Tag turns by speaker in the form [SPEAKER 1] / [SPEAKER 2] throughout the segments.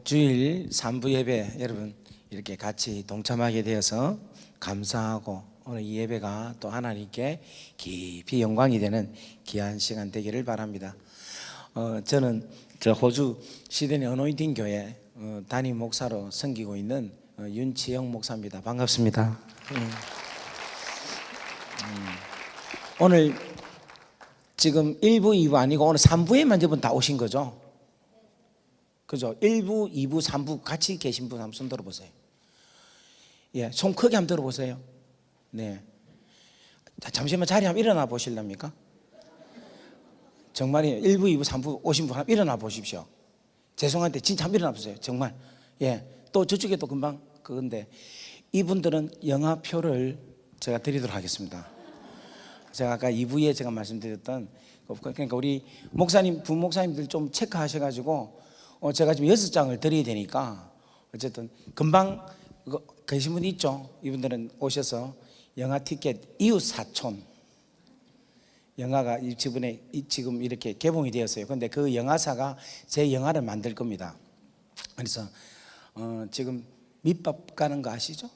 [SPEAKER 1] 주일 3부 예배 여러분 이렇게 같이 동참하게 되어서 감사하고 오늘 이 예배가 또 하나님께 깊이 영광이 되는 귀한 시간 되기를 바랍니다. 저는 호주 시드니 어노인팅 교회 담임 목사로 섬기고 있는 윤치영 목사입니다. 반갑습니다. 오늘 지금 1부, 2부 아니고 오늘 3부에만 여러분 다 오신 거죠? 그죠? 1부, 2부, 3부 같이 계신 분 한번 손 들어보세요. 예, 손 크게 한번 들어보세요. 네. 잠시만 자리 한번 일어나 보실랍니까? 정말이에요. 1부, 2부, 3부 오신 분 한번 일어나 보십시오. 죄송한데 진짜 한번 일어나 보세요. 정말. 예. 또 저쪽에 또 금방 그건데 이분들은 영화표를 제가 드리도록 하겠습니다. 제가 아까 2부에 제가 말씀드렸던 그러니까 우리 목사님, 부목사님들 좀 체크하셔가지고 제가 지금 6장을 드려야 되니까 어쨌든 금방 계신 분 있죠? 이분들은 오셔서 영화 티켓 이웃 사촌 영화가 이번에 지금 이렇게 개봉이 되었어요. 그런데 그 영화사가 제 영화를 만들 겁니다. 그래서 지금 밑밥 가는 거 아시죠?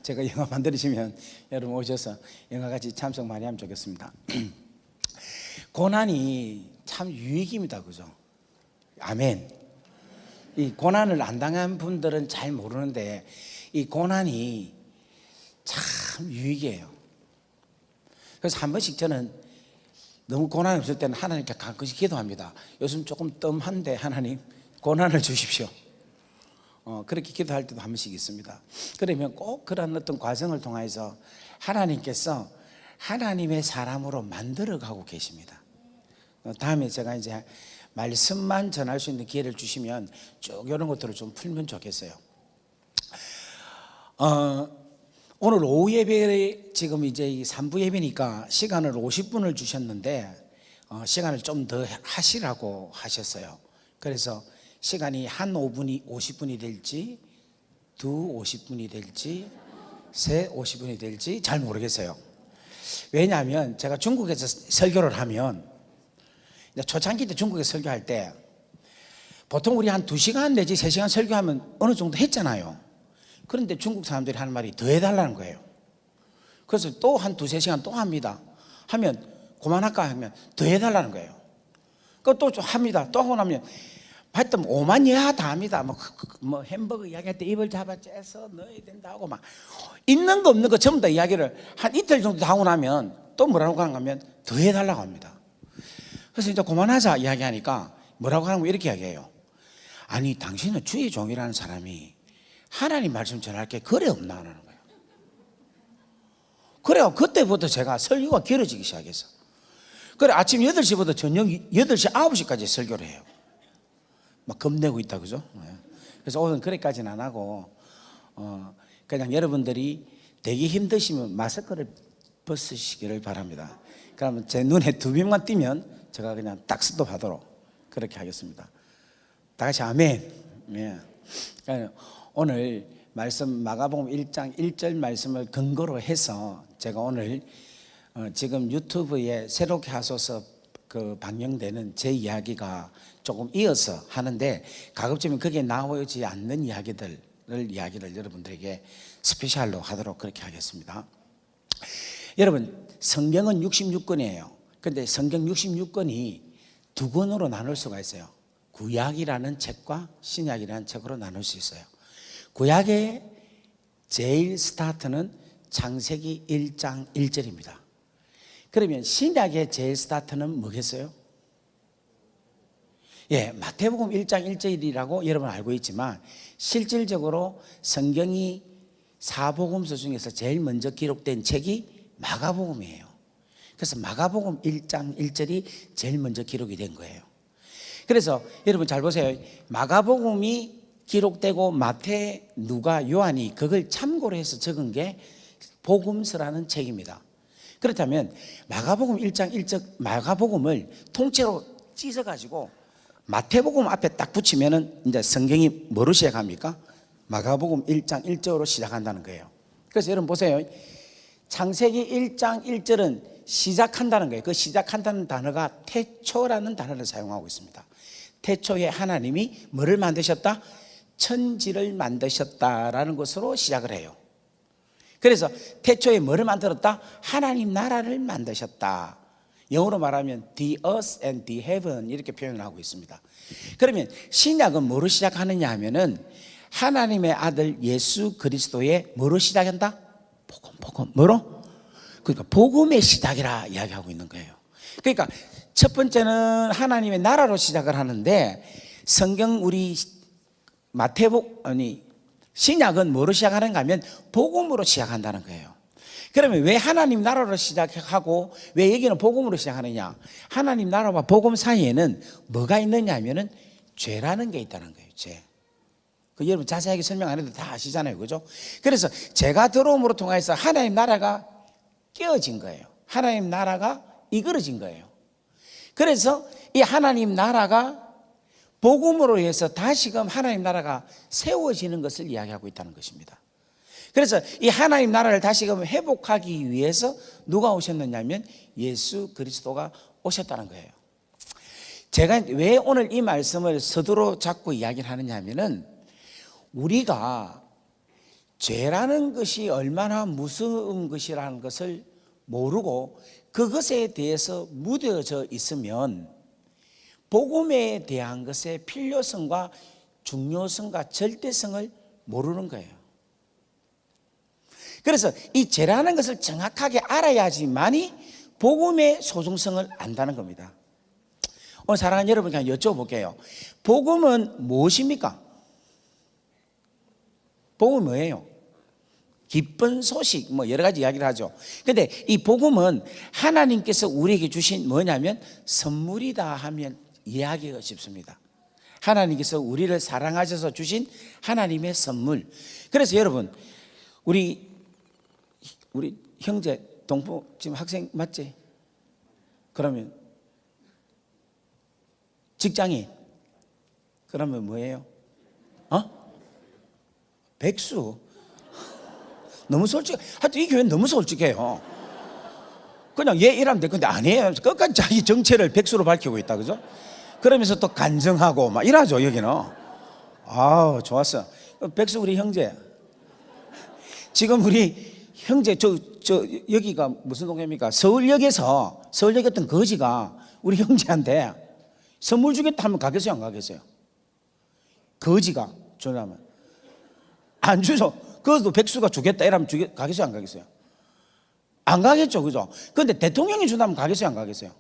[SPEAKER 1] 제가 영화 만들어지면 여러분 오셔서 영화 같이 참석 많이 하면 좋겠습니다. 고난이 참 유익입니다. 그죠? 아멘. 이 고난을 안 당한 분들은 잘 모르는데 이 고난이 참 유익이에요. 그래서 한 번씩 저는 너무 고난이 없을 때는 하나님께 가끔씩 기도합니다. 요즘 조금 뜸한데 하나님 고난을 주십시오. 그렇게 기도할 때도 한 번씩 있습니다. 그러면 꼭 그런 어떤 과정을 통해서 하나님께서 하나님의 사람으로 만들어가고 계십니다. 다음에 제가 이제 말씀만 전할 수 있는 기회를 주시면 쭉 이런 것들을 좀 풀면 좋겠어요. 오늘 오후 예배 지금 이제 3부 예배니까 시간을 50분을 주셨는데 시간을 좀 더 하시라고 하셨어요. 그래서 시간이 한 5분이 50분이 될지 두 50분이 될지 세 50분이 될지 잘 모르겠어요. 왜냐하면 제가 중국에서 설교를 하면 초창기 때 중국에 설교할 때 보통 우리 한 2시간 내지 3시간 설교하면 어느 정도 했잖아요. 그런데 중국 사람들이 하는 말이 더 해달라는 거예요. 그래서 또 한 2-3시간 또 합니다. 하면 그만할까 하면 더 해달라는 거예요. 그또 좀 합니다. 또 하고 나면 하여튼 오만 예하 다 합니다. 뭐 햄버거 이야기할 때 입을 잡아 째서 넣어야 된다고 막 있는 거 없는 거 전부 다 이야기를 한 이틀 정도 하고 나면 또 뭐라고 하는가 하면 더 해달라고 합니다. 그래서 이제 그만하자 이야기하니까 뭐라고 하는 거 이렇게 이야기해요. 아니 당신은 주의 종이라는 사람이 하나님 말씀 전할 게 그래 없나 하는 거예요. 그래요. 그때부터 제가 설교가 길어지기 시작했어. 그래 아침 8시부터 저녁 8시 9시까지 설교를 해요. 막 겁내고 있다 그죠? 그래서 오늘 그래까지는 안 하고 그냥 여러분들이 되게 힘드시면 마스크를 벗으시기를 바랍니다. 그러면 제 눈에 두 명만 띄면 제가 그냥 딱 스톱하도록 그렇게 하겠습니다. 다 같이 아멘. 예. 오늘 말씀 마가복음 1장 1절 말씀을 근거로 해서 제가 오늘 지금 유튜브에 새롭게 하소서 그 방영되는 제 이야기가 조금 이어서 하는데 가급적이면 거기에 나오지 않는 이야기를 여러분들에게 스페셜로 하도록 그렇게 하겠습니다. 여러분 성경은 66권이에요. 그런데 성경 66권이 두 권으로 나눌 수가 있어요. 구약이라는 책과 신약이라는 책으로 나눌 수 있어요. 구약의 제일 스타트는 창세기 1장 1절입니다. 그러면 신약의 제일 스타트는 뭐겠어요? 예, 마태복음 1장 1절이라고 여러분 알고 있지만 실질적으로 성경이 사복음서 중에서 제일 먼저 기록된 책이 마가복음이에요. 그래서 마가복음 1장 1절이 제일 먼저 기록이 된 거예요. 그래서 여러분 잘 보세요. 마가복음이 기록되고 마태, 누가, 요한이 그걸 참고로 해서 적은 게 복음서라는 책입니다. 그렇다면 마가복음 1장 1절 마가복음을 통째로 찢어가지고 마태복음 앞에 딱 붙이면은 이제 성경이 뭐로 시작합니까? 마가복음 1장 1절로 시작한다는 거예요. 그래서 여러분 보세요. 창세기 1장 1절은 시작한다는 거예요. 그 시작한다는 단어가 태초라는 단어를 사용하고 있습니다. 태초에 하나님이 뭐를 만드셨다? 천지를 만드셨다라는 것으로 시작을 해요. 그래서 태초에 뭐를 만들었다? 하나님 나라를 만드셨다. 영어로 말하면 the earth and the heaven 이렇게 표현을 하고 있습니다. 그러면 신약은 뭐로 시작하느냐 하면은 하나님의 아들 예수 그리스도의 뭐로 시작한다? 복음. 뭐로? 그러니까 복음의 시작이라 이야기하고 있는 거예요. 그러니까 첫 번째는 하나님의 나라로 시작을 하는데 성경 우리 신약은 뭐로 시작하는가 하면 복음으로 시작한다는 거예요. 그러면 왜 하나님 나라로 시작하고 왜 여기는 복음으로 시작하느냐? 하나님 나라와 복음 사이에는 뭐가 있느냐 하면은 죄라는 게 있다는 거예요. 죄. 그 여러분 자세하게 설명 안 해도 다 아시잖아요. 그죠? 그래서 죄가 들어옴으로 통해서 하나님 나라가 깨어진 거예요. 하나님 나라가 이끌어진 거예요. 그래서 이 하나님 나라가 복음으로 해서 다시금 하나님 나라가 세워지는 것을 이야기하고 있다는 것입니다. 그래서 이 하나님 나라를 다시금 회복하기 위해서 누가 오셨느냐면 예수 그리스도가 오셨다는 거예요. 제가 왜 오늘 이 말씀을 서두로 잡고 이야기를 하느냐 하면은 우리가 죄라는 것이 얼마나 무서운 것이라는 것을 모르고 그것에 대해서 무뎌져 있으면 복음에 대한 것의 필요성과 중요성과 절대성을 모르는 거예요. 그래서 이 죄라는 것을 정확하게 알아야지만이 복음의 소중성을 안다는 겁니다. 오늘 사랑하는 여러분 그냥 여쭤볼게요. 복음은 무엇입니까? 복음은 뭐예요? 기쁜 소식 뭐 여러 가지 이야기를 하죠. 그런데 이 복음은 하나님께서 우리에게 주신 뭐냐면 선물이다 하면 이해하기가 쉽습니다. 하나님께서 우리를 사랑하셔서 주신 하나님의 선물. 그래서 여러분 우리 형제 동포 지금 학생 맞지? 그러면 직장인 그러면 뭐예요? 백수. 너무 솔직해. 하여튼 이 교회는 너무 솔직해요. 그냥 얘 일하면 돼. 근데 아니에요. 끝까지 자기 정체를 백수로 밝히고 있다. 그죠? 그러면서 또 간증하고 막 이러죠, 여기는. 아우, 좋았어. 백수 우리 형제. 지금 우리 형제, 여기가 무슨 동네입니까? 서울역에서, 서울역 어떤 거지가 우리 형제한테 선물 주겠다 하면 가겠어요, 안 가겠어요? 거지가 주려면. 안 주죠. 그것도 백수가 주겠다 이러면 가겠어요, 안 가겠어요? 안 가겠죠, 그죠? 그런데 대통령이 준다면 가겠어요, 안 가겠어요?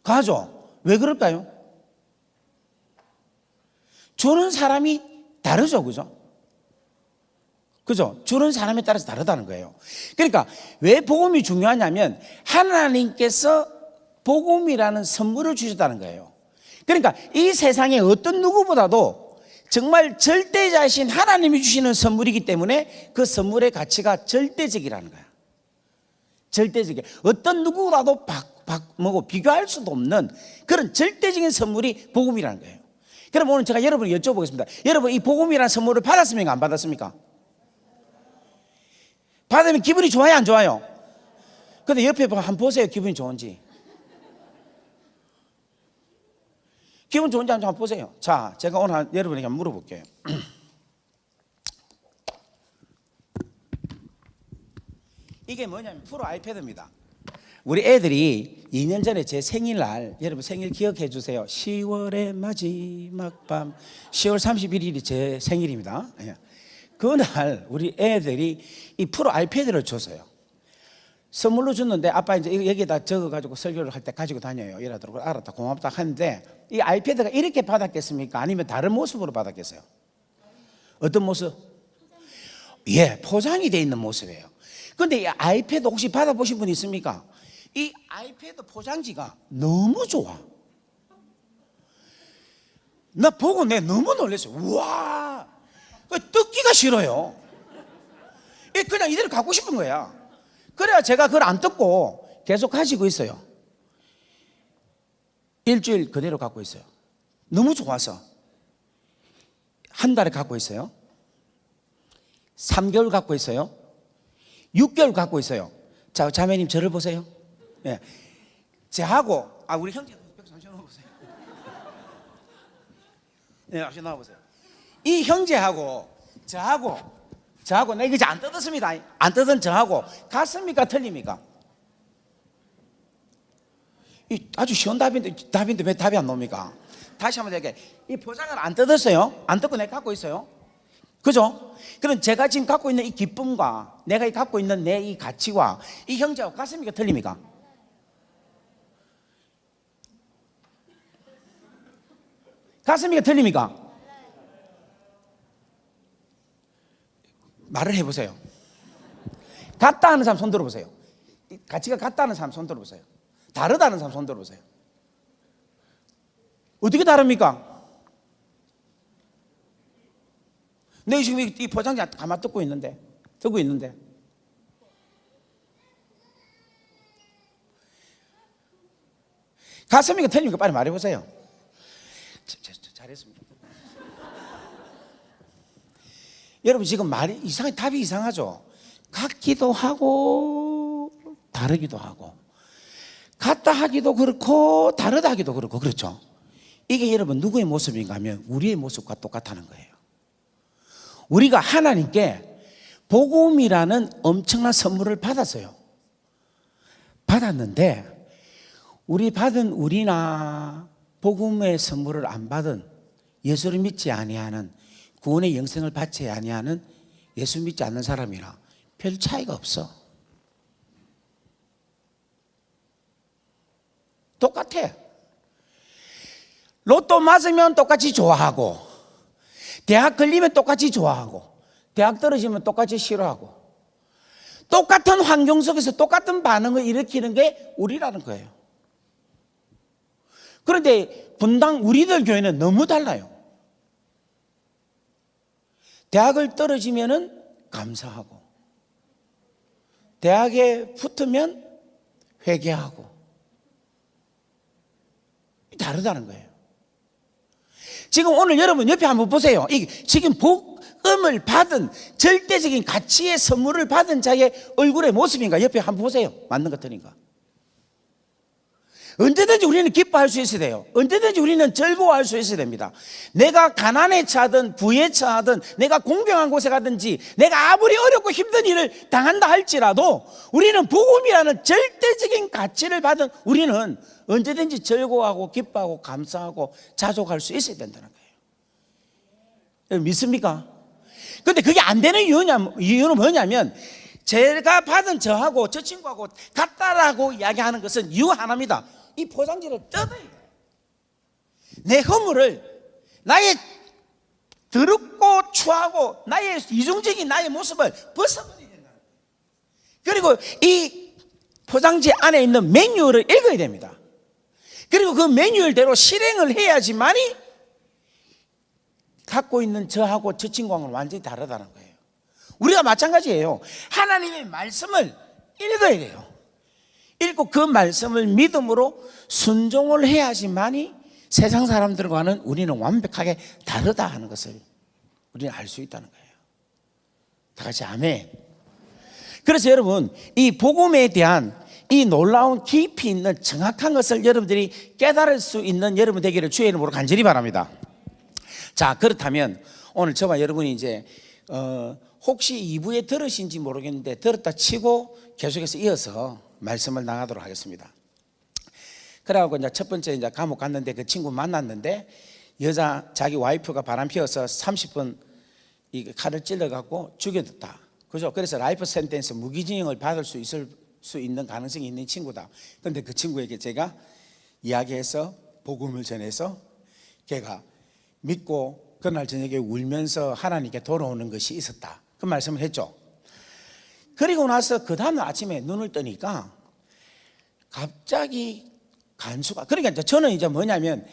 [SPEAKER 1] 가죠. 왜 그럴까요? 주는 사람이 다르죠, 그죠? 그죠? 주는 사람에 따라서 다르다는 거예요. 그러니까 왜 복음이 중요하냐면 하나님께서 복음이라는 선물을 주셨다는 거예요. 그러니까 이 세상에 어떤 누구보다도 정말 절대자이신 하나님이 주시는 선물이기 때문에 그 선물의 가치가 절대적이라는 거야. 절대적이야. 어떤 누구라도 비교할 수도 없는 그런 절대적인 선물이 복음이라는 거예요. 그럼 오늘 제가 여러분을 여쭤보겠습니다. 여러분 이 복음이라는 선물을 받았습니까? 안 받았습니까? 받으면 기분이 좋아요, 안 좋아요? 근데 옆에 한번 보세요. 기분이 좋은지. 기분 좋은지 안 좋은지 한번 보세요. 자, 제가 오늘 여러분에게 한번 물어볼게요. 이게 뭐냐면 프로 아이패드입니다. 우리 애들이 2년 전에 제 생일날, 여러분 생일 기억해 주세요. 10월의 마지막 밤, 10월 31일이 제 생일입니다. 그날 우리 애들이 이 프로 아이패드를 줬어요. 선물로 줬는데 아빠 이제 여기에다 적어가지고 설교를 할 때 가지고 다녀요. 이러더라고. 알았다, 고맙다 하는데 이 아이패드가 이렇게 받았겠습니까? 아니면 다른 모습으로 받았겠어요? 어떤 모습? 예, 포장이 돼 있는 모습이에요. 근데 이 아이패드 혹시 받아보신 분 있습니까? 이 아이패드 포장지가 너무 좋아. 나 보고 내 너무 놀랐어요. 우와, 뜯기가 싫어요. 그냥 이대로 갖고 싶은 거야. 그래야 제가 그걸 안 뜯고 계속 가지고 있어요. 일주일 그대로 갖고 있어요. 너무 좋아서. 한 달에 갖고 있어요. 3개월 갖고 있어요. 6개월 갖고 있어요. 자, 자매님 저를 보세요. 예. 저하고 우리 형제 잠시만 보세요. 네, 다시 나와보세요. 이 형제하고 저하고 내 이거 안 뜯었습니다. 안 뜯은 저하고 같습니까? 틀립니까? 이 아주 쉬운 답인데 왜 답이 안 나옵니까? 다시 한번 얘기해. 이 포장을 안 뜯었어요. 안 뜯고 내가 갖고 있어요. 그죠? 그럼 제가 지금 갖고 있는 이 기쁨과 내가 갖고 있는 내 이 가치와 이 형제하고 같습니까? 틀립니까? 같습니까? 틀립니까? 말을 해보세요. 같다 하는 사람 손 들어보세요. 가치가 같다 하는 사람 손 들어보세요. 다르다는 사람 손 들어보세요. 어떻게 다릅니까? 내 지금 이 포장지 가만 듣고 있는데 같습니까? 틀립니까? 빨리 말해보세요. 잘했습니다. 여러분 지금 말이 답이 이상하죠? 같기도 하고 다르기도 하고 같다 하기도 그렇고 다르다 하기도 그렇고 그렇죠? 이게 여러분 누구의 모습인가 하면 우리의 모습과 똑같다는 거예요. 우리가 하나님께 복음이라는 엄청난 선물을 받았어요. 받았는데 우리나 복음의 선물을 안 받은 예수를 믿지 아니하는 구원의 영생을 받지 아니하는 예수 믿지 않는 사람이나 별 차이가 없어. 똑같아. 로또 맞으면 똑같이 좋아하고 대학 걸리면 똑같이 좋아하고 대학 떨어지면 똑같이 싫어하고 똑같은 환경 속에서 똑같은 반응을 일으키는 게 우리라는 거예요. 그런데 분당 우리들 교회는 너무 달라요. 대학을 떨어지면은 감사하고 대학에 붙으면 회개하고 다르다는 거예요. 지금 오늘 여러분 옆에 한번 보세요. 지금 복음을 받은 절대적인 가치의 선물을 받은 자의 얼굴의 모습인가? 옆에 한번 보세요. 맞는 것 같으니까. 언제든지 우리는 기뻐할 수 있어야 돼요. 언제든지 우리는 즐거워할 수 있어야 됩니다. 내가 가난에 처하든 부에 처하든 내가 공경한 곳에 가든지 내가 아무리 어렵고 힘든 일을 당한다 할지라도 우리는 복음이라는 절대적인 가치를 받은 우리는 언제든지 즐거워하고 기뻐하고 감사하고 자족할 수 있어야 된다는 거예요. 믿습니까? 그런데 그게 안 되는 이유는 뭐냐면 제가 받은 저하고 저 친구하고 같다라고 이야기하는 것은 이유 하나입니다. 이 포장지를 뜯어야 돼요. 내 허물을 나의 더럽고 추하고 나의 이중적인 나의 모습을 벗어버려야 된다. 그리고 이 포장지 안에 있는 매뉴얼을 읽어야 됩니다. 그리고 그 매뉴얼대로 실행을 해야지만이 갖고 있는 저하고 저 친구하고는 완전히 다르다는 거예요. 우리가 마찬가지예요. 하나님의 말씀을 읽어야 돼요. 읽고 그 말씀을 믿음으로 순종을 해야지만이 세상 사람들과는 우리는 완벽하게 다르다 하는 것을 우리는 알 수 있다는 거예요. 다 같이 아멘. 그래서 여러분 이 복음에 대한 이 놀라운 깊이 있는 정확한 것을 여러분들이 깨달을 수 있는 여러분 되기를 주의 이름으로 간절히 바랍니다. 자, 그렇다면 오늘 저와 여러분이 이제 혹시 2부에 들으신지 모르겠는데 들었다 치고 계속해서 이어서 말씀을 나가도록 하겠습니다. 그래갖고 이제 첫 번째 이제 감옥 갔는데 그 친구 만났는데 여자 자기 와이프가 바람 피워서 30분 이 칼을 찔러갖고 죽여뒀다. 그죠? 그래서 라이프 센텐스 무기징역을 받을 수 있는 가능성이 있는 친구다. 그런데 그 친구에게 제가 이야기해서 복음을 전해서 걔가 믿고 그날 저녁에 울면서 하나님께 돌아오는 것이 있었다. 그 말씀을 했죠. 그리고 나서 그 다음날 아침에 눈을 뜨니까 갑자기 간수가, 그러니까 저는 이제 뭐냐면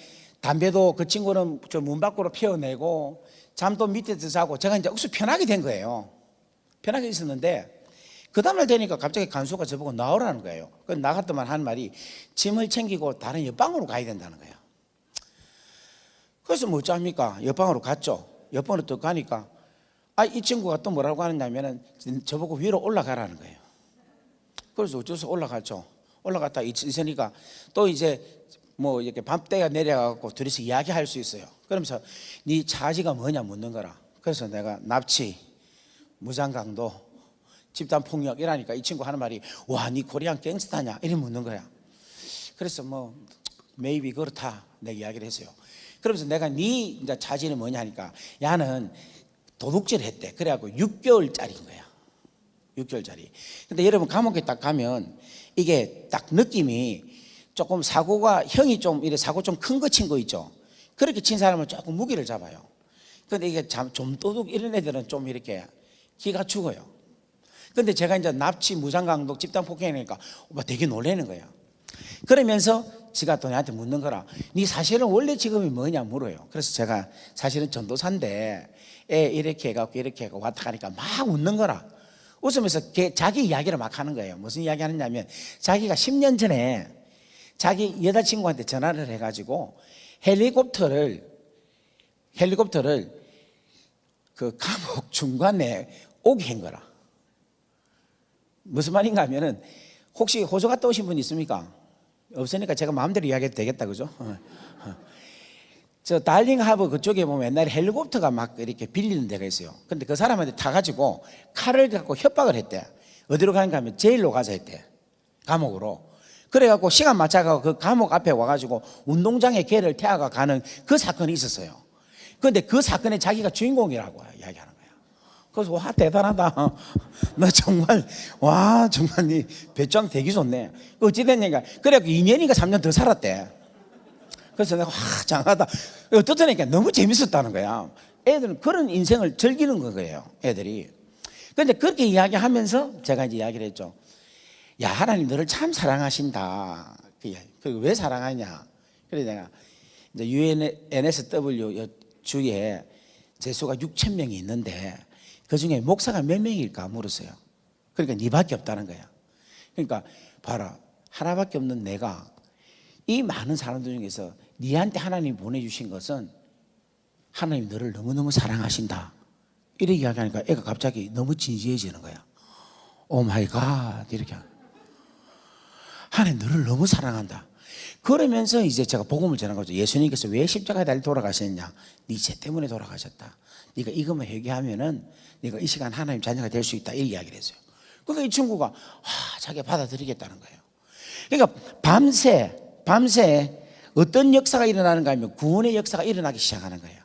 [SPEAKER 1] 담배도 그 친구는 저 문 밖으로 피워내고 잠도 밑에서 자고 제가 이제 억수 편하게 된 거예요. 편하게 있었는데 그 다음날 되니까 갑자기 간수가 저보고 나오라는 거예요. 그래서 나갔더만 하는 말이 짐을 챙기고 다른 옆방으로 가야 된다는 거예요. 그래서 뭐 어쩝니까? 옆방으로 갔죠. 옆방으로 또 가니까 이 친구가 또 뭐라고 하느냐면은 저보고 위로 올라가라는 거예요. 그래서 어쩔 수 올라갔죠. 올라갔다 있으니까 또 이제 뭐 이렇게 밤때가 내려가고 둘이서 이야기할 수 있어요. 그러면서 네 차지가 뭐냐 묻는 거라. 그래서 내가 납치, 무장강도, 집단폭력 이라니까 이 친구 하는 말이 와, 네 코리안 갱스타냐 이래 묻는 거야. 그래서 뭐 maybe 그렇다 내가 이야기를 했어요. 그러면서 내가 네 이제 차지는 뭐냐 하니까 야는 도둑질 했대. 그래갖고 6개월짜리인 거야. 6개월짜리. 근데 여러분 감옥에 딱 가면 이게 딱 느낌이 조금 사고가 형이 좀 이래 사고 좀 큰 거 친 거 있죠. 그렇게 친 사람은 조금 무기를 잡아요. 근데 이게 좀 도둑 이런 애들은 좀 이렇게 기가 죽어요. 근데 제가 이제 납치, 무장강도, 집단폭행이니까 오빠 되게 놀라는 거야. 그러면서 지가 또 나한테 묻는 거라. 네 사실은 원래 직업이 뭐냐 물어요. 그래서 제가 사실은 전도사인데 애 이렇게 해갖고 이렇게 해갖고 왔다 가니까 막 웃는 거라. 웃으면서 자기 이야기를 막 하는 거예요. 무슨 이야기 하느냐면 자기가 10년 전에 자기 여자친구한테 전화를 해가지고 헬리콥터를 그 감옥 중간에 오게 한 거라. 무슨 말인가 하면은 혹시 호주 갔다 오신 분 있습니까? 없으니까 제가 마음대로 이야기해도 되겠다, 그죠? 저 달링 하버 그쪽에 보면 옛날에 헬리콥터가 막 이렇게 빌리는 데가 있어요. 근데 그 사람한테 타가지고 칼을 갖고 협박을 했대. 어디로 가는가 하면 제일로 가자 했대. 감옥으로. 그래갖고 시간 맞춰가고 그 감옥 앞에 와가지고 운동장에 개를 태워가 가는 그 사건이 있었어요. 그런데 그 사건에 자기가 주인공이라고 이야기하는 거야. 그래서 와, 대단하다. 너 정말 와, 정말 네 배짱 되게 좋네. 어찌됐냐니까 그래갖고 2년인가 3년 더 살았대. 그래서 내가 와, 장하다. 어떻다니까 너무 재밌었다는 거야. 애들은 그런 인생을 즐기는 거예요, 애들이. 그런데 그렇게 이야기하면서 제가 이제 이야기를 했죠. 야, 하나님 너를 참 사랑하신다. 왜 사랑하냐? 그래 내가 이제 UNSW 주에 제수가 6,000명이 있는데 그 중에 목사가 몇 명일까 물었어요. 그러니까 네밖에 없다는 거야. 그러니까 봐라, 하나밖에 없는 내가 이 많은 사람들 중에서 네한테 하나님이 보내주신 것은 하나님 너를 너무너무 사랑하신다. 이렇게 이야기하니까 애가 갑자기 너무 진지해지는 거야. 오 마이 갓 이렇게 하나님 너를 너무 사랑한다. 그러면서 이제 제가 복음을 전한 거죠. 예수님께서 왜 십자가에 달려 돌아가셨냐? 네 죄 때문에 돌아가셨다. 네가 이것만 회개하면은 네가 이 시간 하나님 자녀가 될 수 있다. 이 이야기를 했어요. 그러니까 이 친구가 자기가 받아들이겠다는 거예요. 그러니까 밤새 어떤 역사가 일어나는가 하면 구원의 역사가 일어나기 시작하는 거예요.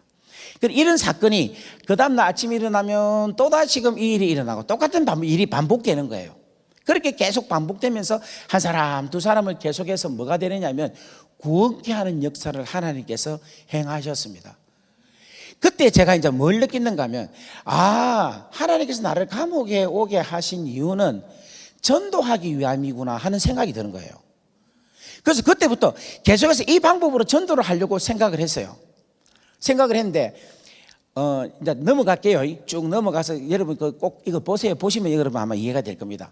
[SPEAKER 1] 이런 사건이 그 다음날 아침에 일어나면 또다시금 이 일이 일어나고 똑같은 일이 반복되는 거예요. 그렇게 계속 반복되면서 한 사람 두 사람을 계속해서 뭐가 되느냐면 구원케 하는 역사를 하나님께서 행하셨습니다. 그때 제가 이제 뭘 느끼는가 하면 하나님께서 나를 감옥에 오게 하신 이유는 전도하기 위함이구나 하는 생각이 드는 거예요. 그래서 그때부터 계속해서 이 방법으로 전도를 하려고 생각을 했어요. 생각을 했는데 이제 넘어갈게요. 쭉 넘어가서 여러분 꼭 이거 보세요. 보시면 여러분 아마 이해가 될 겁니다.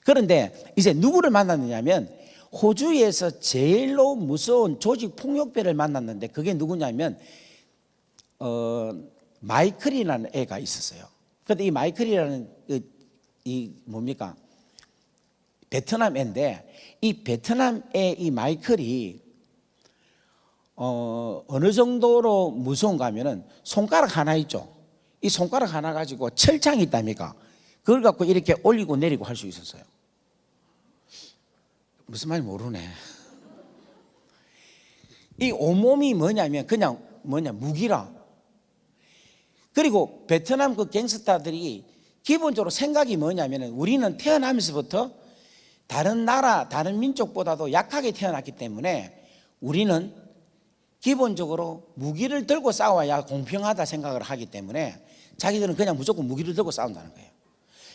[SPEAKER 1] 그런데 이제 누구를 만났느냐면 호주에서 제일로 무서운 조직 폭력배를 만났는데 그게 누구냐면 마이클이라는 애가 있었어요. 그런데 이 마이클이라는 이 뭡니까? 베트남 애인데 이 베트남 애 이 마이클이 어느 정도로 무서운가 하면은 손가락 하나 있죠. 이 손가락 하나 가지고 철창이 있답니까? 그걸 갖고 이렇게 올리고 내리고 할 수 있었어요. 무슨 말인지 모르네. 이 온몸이 뭐냐면 그냥 무기라. 그리고 베트남 그 갱스터들이 기본적으로 생각이 뭐냐면 우리는 태어나면서부터 다른 나라, 다른 민족보다도 약하게 태어났기 때문에 우리는 기본적으로 무기를 들고 싸워야 공평하다 생각을 하기 때문에 자기들은 그냥 무조건 무기를 들고 싸운다는 거예요.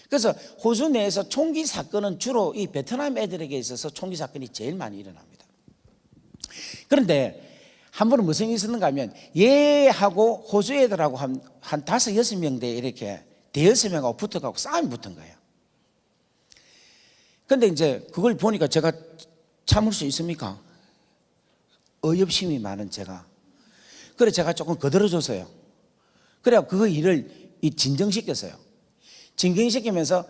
[SPEAKER 1] 그래서 호주 내에서 총기 사건은 주로 이 베트남 애들에게 있어서 총기 사건이 제일 많이 일어납니다. 그런데 한 번은 무슨 일이 있었는가 하면 얘하고 호주 애들하고 한 5-6명 돼 이렇게 대여섯 명하고 붙어가고 싸움이 붙은 거예요. 근데 이제 그걸 보니까 제가 참을 수 있습니까? 어엽심이 많은 제가. 그래서 제가 조금 거들어줬어요. 그래야 그 일을 진정시켰어요. 진정시키면서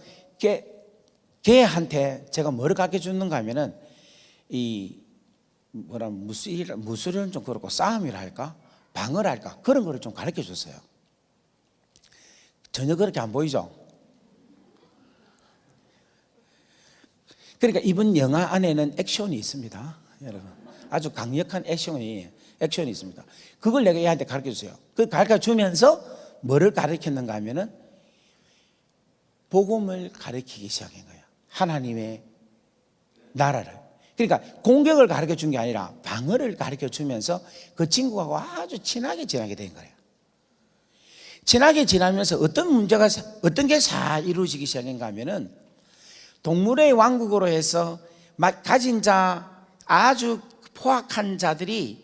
[SPEAKER 1] 걔한테 제가 뭐를 가르쳐 주는가 하면은 이 무술은 좀 그렇고 싸움이라 할까? 방어를 할까? 그런 거를 좀 가르쳐 줬어요. 전혀 그렇게 안 보이죠? 그러니까 이번 영화 안에는 액션이 있습니다, 여러분. 아주 강력한 액션이 있습니다. 그걸 내가 얘한테 가르쳐 주세요. 그 가르쳐 주면서 뭐를 가르쳤는가 하면은 복음을 가르치기 시작한 거예요. 하나님의 나라를. 그러니까 공격을 가르쳐 준 게 아니라 방어를 가르쳐 주면서 그 친구하고 아주 친하게 지나게 된 거예요. 친하게 지나면서 어떤 게 이루어지기 시작한가 하면은 동물의 왕국으로 해서 막 가진 자, 아주 포악한 자들이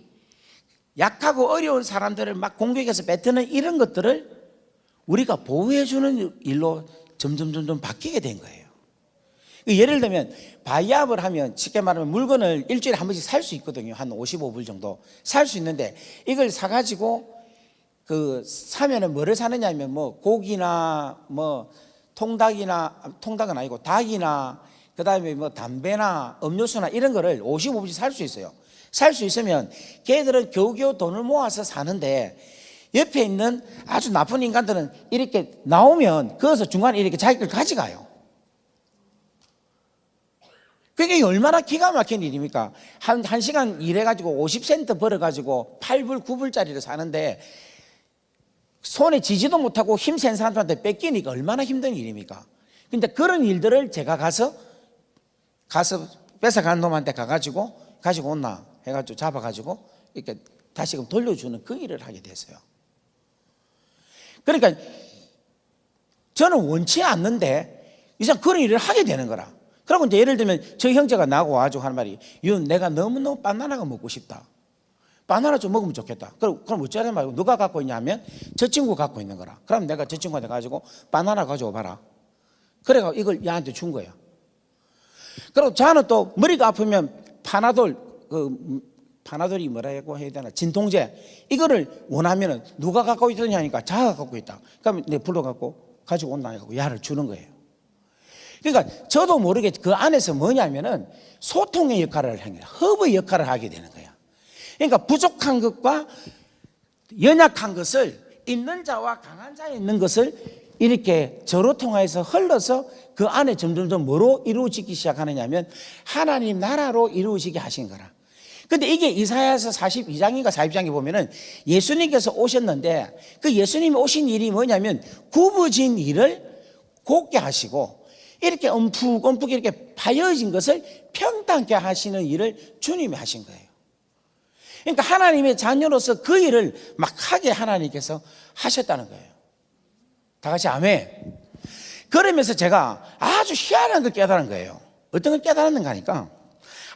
[SPEAKER 1] 약하고 어려운 사람들을 막 공격해서 뱉는 이런 것들을 우리가 보호해주는 일로 점점 바뀌게 된 거예요. 예를 들면 바이압을 하면 쉽게 말하면 물건을 일주일에 한 번씩 살 수 있거든요. 한 55불 정도 살 수 있는데 이걸 사가지고 사면은 뭐를 사느냐 하면 뭐 고기나 뭐 통닭은 아니고 닭이나 그 다음에 뭐 담배나 음료수나 이런 거를 55불씩 살 수 있어요. 살 수 있으면 걔들은 겨우겨우 돈을 모아서 사는데 옆에 있는 아주 나쁜 인간들은 이렇게 나오면 거기서 중간에 이렇게 자기 걸 가져가요. 그게 얼마나 기가 막힌 일입니까? 한 시간 일해가지고 50센트 벌어가지고 8불, 9불짜리를 사는데 손에 쥐지도 못하고 힘센 사람들한테 뺏기니까 얼마나 힘든 일입니까? 근데 그런 일들을 제가 가서 뺏어간 놈한테 가지고 온나 해가지고 잡아가지고 이렇게 다시금 돌려주는 그 일을 하게 됐어요. 그러니까 저는 원치 않는데 이상 그런 일을 하게 되는 거라. 그리고 이제 예를 들면 저 형제가 나하고 와가지고 하는 말이, 윤, 내가 너무너무 바나나가 먹고 싶다. 바나나 좀 먹으면 좋겠다. 그럼 어쩌냐 말고 누가 갖고 있냐면 저 친구 갖고 있는 거라. 그럼 내가 저 친구한테 가지고 바나나 가져와 봐라. 그래가 이걸 얘한테 준 거야. 그리고 저는 또 머리가 아프면 파나돌이 뭐라고 해야 되나, 진통제, 이거를 원하면은 누가 갖고 있느냐니까 자가 갖고 있다. 그러면 내가 불러갖고 가지고 온다 해갖고 야를 주는 거예요. 그러니까 저도 모르게 그 안에서 뭐냐면은 소통의 역할을 하는 거예요. 허브의 역할을 하게 되는 거야. 그러니까 부족한 것과 연약한 것을, 있는 자와 강한 자에 있는 것을 이렇게 저로 통해서 흘러서 그 안에 점점점 뭐로 이루어지기 시작하느냐 하면 하나님 나라로 이루어지게 하신 거라. 근데 이게 이사야서 42장인가 42장에 보면은 예수님께서 오셨는데 그 예수님이 오신 일이 뭐냐면 굽어진 일을 곱게 하시고 이렇게 움푹 이렇게 파여진 것을 평탄케 하시는 일을 주님이 하신 거예요. 그러니까 하나님의 자녀로서 그 일을 막 하게 하나님께서 하셨다는 거예요. 다 같이 아멘. 그러면서 제가 아주 희한한 걸 깨달은 거예요. 어떤 걸 깨달았는가 하니까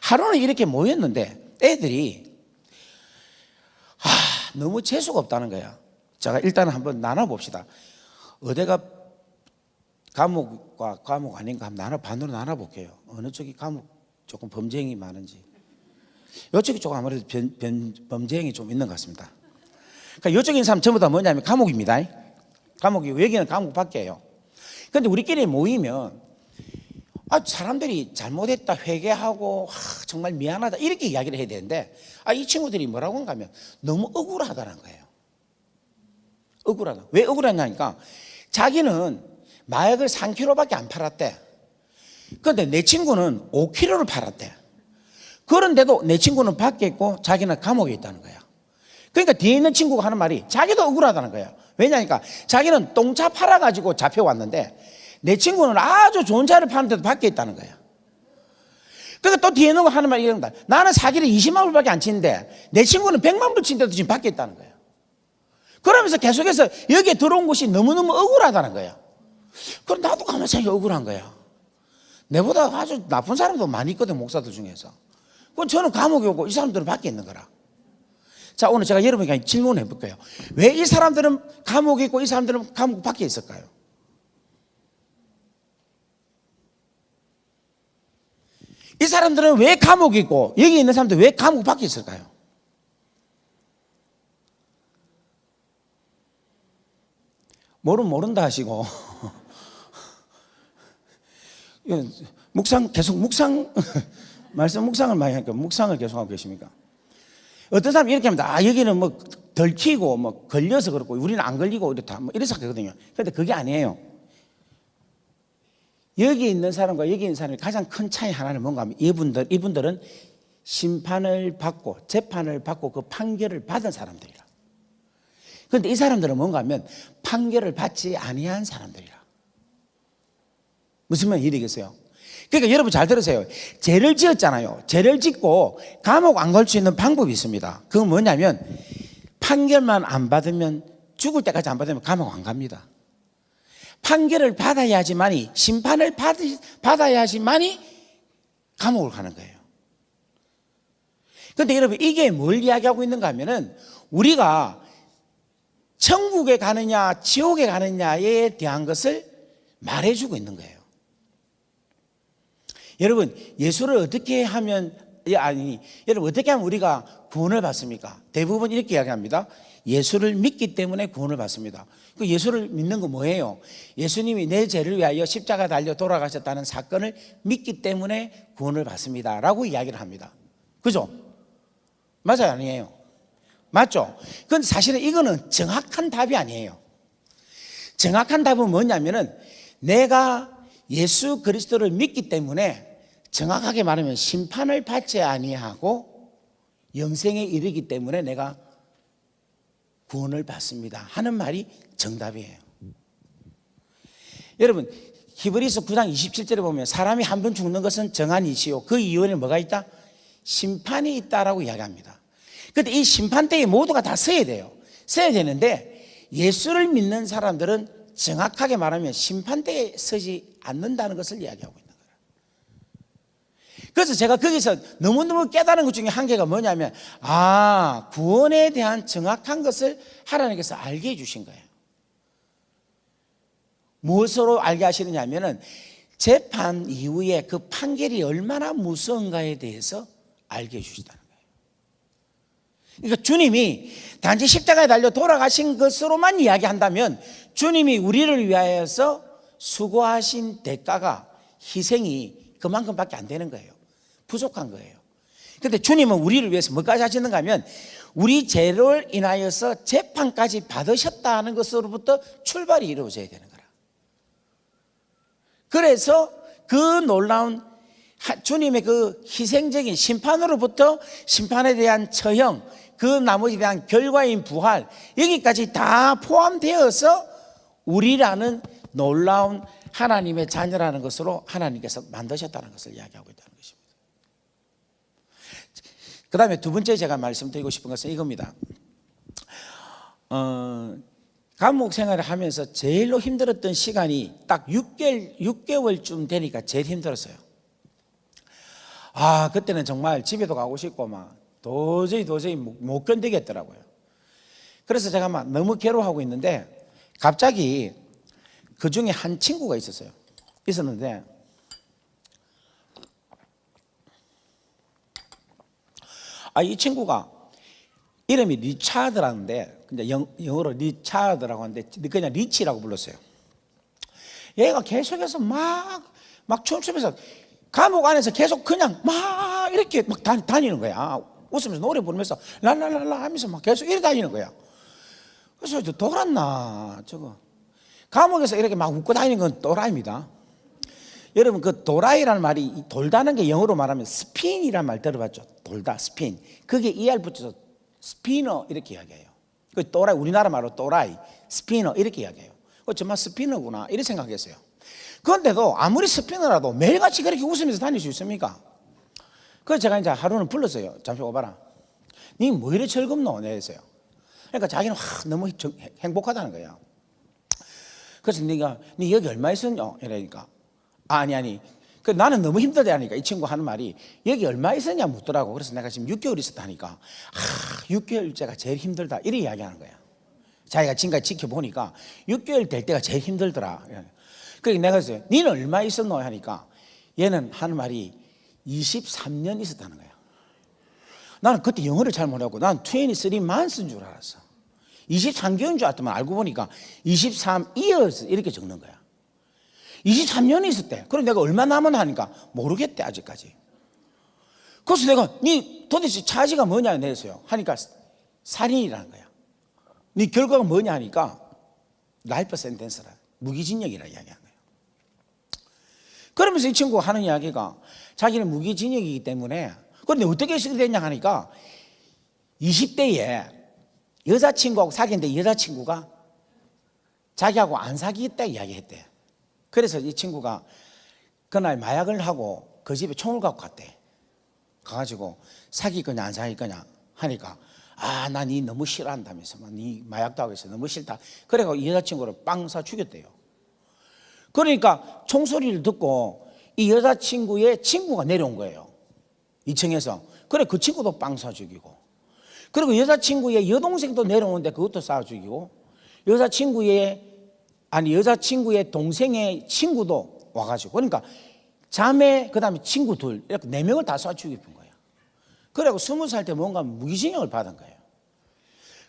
[SPEAKER 1] 하루는 이렇게 모였는데 애들이 너무 재수가 없다는 거야. 제가 일단 한번 나눠봅시다. 어디가 감옥과 감옥 아닌가 한번 반으로 나눠볼게요. 어느 쪽이 감옥 조금 범죄행위 많은지. 이쪽이 조금 아무래도 범죄행위 좀 있는 것 같습니다. 그러니까 이쪽에 있는 사람 전부 다 뭐냐면 감옥입니다. 감옥이, 여기는 감옥 밖이에요. 그런데 우리끼리 모이면 사람들이 잘못했다 회개하고 정말 미안하다 이렇게 이야기를 해야 되는데 이 친구들이 뭐라고 한가 하면 너무 억울하다는 거예요. 억울하다. 왜 억울하냐니까 자기는 마약을 3kg밖에 안 팔았대. 그런데 내 친구는 5kg를 팔았대. 그런데도 내 친구는 밖에 있고 자기는 감옥에 있다는 거야. 그러니까 뒤에 있는 친구가 하는 말이 자기도 억울하다는 거야. 왜냐니까 자기는 똥차 팔아가지고 잡혀왔는데 내 친구는 아주 좋은 차를 파는데도 밖에 있다는 거야. 그러니까 또 뒤에 있는 거 하는 말이 이런다. 나는 사기를 20만 불밖에 안 치는데 내 친구는 100만 불 치는데도 지금 밖에 있다는 거야. 그러면서 계속해서 여기에 들어온 것이 너무너무 억울하다는 거야. 그럼 나도 가만히 생각해 억울한 거야. 내보다 아주 나쁜 사람도 많이 있거든, 목사들 중에서. 그럼 저는 감옥에 오고 이 사람들은 밖에 있는 거라. 자, 오늘 제가 여러분에게 질문해 볼게요. 왜 이 사람들은 감옥에 있고 이 사람들은 감옥 밖에 있을까요? 이 사람들은 왜 감옥에 있고 여기 있는 사람들은 왜 감옥 밖에 있을까요? 모른다 하시고 계속 묵상 말씀 묵상을 많이 하니까 묵상을 계속하고 계십니까? 어떤 사람이 이렇게 합니다. 아, 여기는 뭐 덜키고 뭐 걸려서 그렇고 우리는 안 걸리고 이렇다 뭐 이래서 하거든요. 그런데 그게 아니에요. 여기 있는 사람과 여기 있는 사람의 가장 큰 차이 하나는 뭔가 하면 이분들은 심판을 받고 재판을 받고 그 판결을 받은 사람들이라. 그런데 이 사람들은 뭔가 하면 판결을 받지 아니한 사람들이라. 무슨 말인지 이해되겠어요? 그러니까 여러분 잘 들으세요. 죄를 지었잖아요. 죄를 짓고 감옥 안 갈 수 있는 방법이 있습니다. 그건 뭐냐면 판결만 안 받으면, 죽을 때까지 안 받으면 감옥 안 갑니다. 판결을 받아야지만이, 심판을 받아야지만이 감옥을 가는 거예요. 그런데 여러분 이게 뭘 이야기하고 있는가 하면은 우리가 천국에 가느냐 지옥에 가느냐에 대한 것을 말해주고 있는 거예요. 여러분 예수를 어떻게 하면, 여러분 어떻게 하면 우리가 구원을 받습니까? 대부분 이렇게 이야기합니다. 예수를 믿기 때문에 구원을 받습니다. 그 예수를 믿는 거 뭐예요? 예수님이 내 죄를 위하여 십자가 달려 돌아가셨다는 사건을 믿기 때문에 구원을 받습니다 라고 이야기를 합니다. 그죠? 맞아요, 아니에요? 맞죠? 그런데 사실은 이거는 정확한 답이 아니에요. 정확한 답은 뭐냐면은 내가 예수 그리스도를 믿기 때문에 정확하게 말하면 심판을 받지 아니하고 영생에 이르기 때문에 내가 구원을 받습니다 하는 말이 정답이에요. 여러분 히브리서 9장 27절에 보면 사람이 한 번 죽는 것은 정한 이치요 그 이후에는 뭐가 있다? 심판이 있다라고 이야기합니다. 그런데 이 심판대에 모두가 다 서야 돼요. 서야 되는데 예수를 믿는 사람들은 정확하게 말하면 심판대에 서지 않는다는 것을 이야기하고 있는 거예요. 그래서 제가 거기서 너무너무 깨달은 것 중에 한 개가 뭐냐면 구원에 대한 정확한 것을 하나님께서 알게 해주신 거예요. 무엇으로 알게 하시느냐 하면은 재판 이후에 그 판결이 얼마나 무서운가에 대해서 알게 해주시다는 거예요. 그러니까 주님이 단지 십자가에 달려 돌아가신 것으로만 이야기한다면 주님이 우리를 위하여서 수고하신 대가가, 희생이 그만큼밖에 안 되는 거예요. 부족한 거예요. 그런데 주님은 우리를 위해서 뭐까지 하시는가 하면 우리 죄를 인하여서 재판까지 받으셨다는 것으로부터 출발이 이루어져야 되는 거라. 그래서 그 놀라운 주님의 그 희생적인 심판으로부터 심판에 대한 처형, 그 나머지에 대한 결과인 부활, 여기까지 다 포함되어서 우리라는 놀라운 하나님의 자녀라는 것으로 하나님께서 만드셨다는 것을 이야기하고 있다는 것입니다. 그 다음에 두 번째 제가 말씀드리고 싶은 것은 이겁니다. 감옥 생활을 하면서 제일로 힘들었던 시간이 딱 6개월쯤 되니까 제일 힘들었어요. 그때는 정말 집에도 가고 싶고 막 도저히 못 견디겠더라고요. 그래서 제가 막 너무 괴로워하고 있는데 갑자기 그 중에 한 친구가 있었는데 이 친구가 이름이 리차드라는데 근데 영어로 리차드라고 하는데 그냥 리치라고 불렀어요. 얘가 계속해서 막 춤추면서 감옥 안에서 계속 그냥 막 이렇게 막 다니는 거야. 웃으면서 노래 부르면서 랄랄랄라 하면서 막 계속 이렇게 다니는 거야. 그래서 저 돌았나 저거. 감옥에서 이렇게 막 웃고 다니는 건 또라이입니다. 여러분 그 도라이라는 말이 돌다는 게 영어로 말하면 스핀이라는 말 들어봤죠? 돌다, 스핀. 그게 ER 붙여서 스피너 이렇게 이야기해요. 그 또라이, 우리나라 말로 또라이, 스피너 이렇게 이야기해요. 정말 스피너구나 이렇게 생각했어요. 그런데도 아무리 스피너라도 매일같이 그렇게 웃으면서 다닐 수 있습니까? 그래서 제가 이제 하루는 불렀어요. 잠시 오봐라. 니 뭐 이래 즐겁노? 이랬어요. 그러니까 자기는 너무 행복하다는 거예요. 그래서 니 여기 얼마 있었냐? 이러니까 아니. 나는 너무 힘들다니까 이 친구 하는 말이 여기 얼마 있었냐 묻더라고. 그래서 내가 지금 6개월 있었다니까 6개월째가 제일 힘들다 이렇게 이야기하는 거야. 자기가 지금까지 지켜보니까 6개월 될 때가 제일 힘들더라. 그러니까 내가 그랬어요. 니는 얼마 있었노? 하니까 얘는 하는 말이 23년 있었다는 거야. 나는 그때 영어를 잘 못하고 난 23 months인 줄 알았어. 23개월인 줄 알았더만 알고 보니까 23 years 이렇게 적는 거야. 23년이 있었대. 그럼 내가 얼마 남았나 하니까 모르겠대 아직까지. 그래서 내가 니 도대체 차지가 뭐냐 내세요 하니까 살인이라는 거야. 니 결과가 뭐냐 하니까 라이프 센텐스라, 무기징역이라 이야기한 거예요. 그러면서 이 친구가 하는 이야기가 자기는 무기징역이기 때문에, 그런데 어떻게 됐냐 하니까 20대에 여자친구하고 사귀는데 여자친구가 자기하고 안 사귀겠다 이야기했대. 그래서 이 친구가 그날 마약을 하고 그 집에 총을 갖고 갔대. 가가지고 사귈 거냐 안 사귈 거냐 하니까 나 니 너무 싫어한다면서 니 마약도 하고 있어 너무 싫다. 그래가지고 이 여자친구를 빵 사 죽였대요. 그러니까 총소리를 듣고 이 여자친구의 친구가 내려온 거예요, 2층에서. 그래 그 친구도 빵 사 죽이고, 그리고 여자친구의 여동생도 내려오는데 그것도 쏴 죽이고, 여자친구의 동생의 친구도 와가지고, 그러니까 자매 그다음에 친구 둘 이렇게 4명을 다 쏴 죽인 거예요. 그래고 20살 때 뭔가 무기징역을 받은 거예요.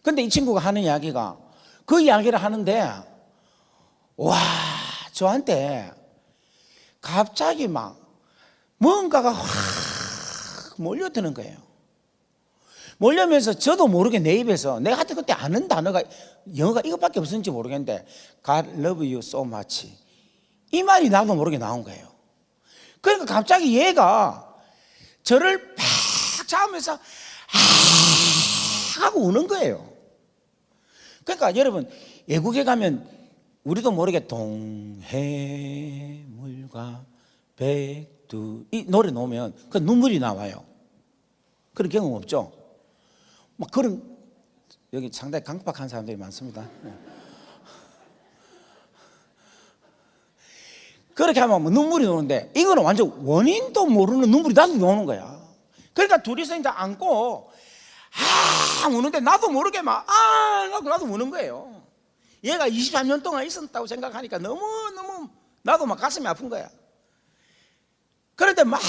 [SPEAKER 1] 근데 이 친구가 하는 이야기가, 그 이야기를 하는데 와, 저한테 갑자기 막 뭔가가 확 몰려드는 거예요. 몰려면서 저도 모르게 내 입에서 내가 하여튼 그때 아는 단어가 영어가 이것밖에 없었는지 모르겠는데 God love you so much, 이 말이 나도 모르게 나온 거예요. 그러니까 갑자기 얘가 저를 팍 잡으면서 하고 우는 거예요. 그러니까 여러분, 외국에 가면 우리도 모르게 동해물과 백두 이 노래 나오면 그 눈물이 나와요. 그런 경험 없죠? 막 그런, 여기 상당히 강박한 사람들이 많습니다. 그렇게 하면 눈물이 나오는데, 이거는 완전 원인도 모르는 눈물이 나도 나오는 거야. 그러니까 둘이서 이제 안고 우는데 나도 모르게 나도 우는 거예요. 얘가 23년 동안 있었다고 생각하니까 너무너무 나도 막 가슴이 아픈 거야. 그런데 막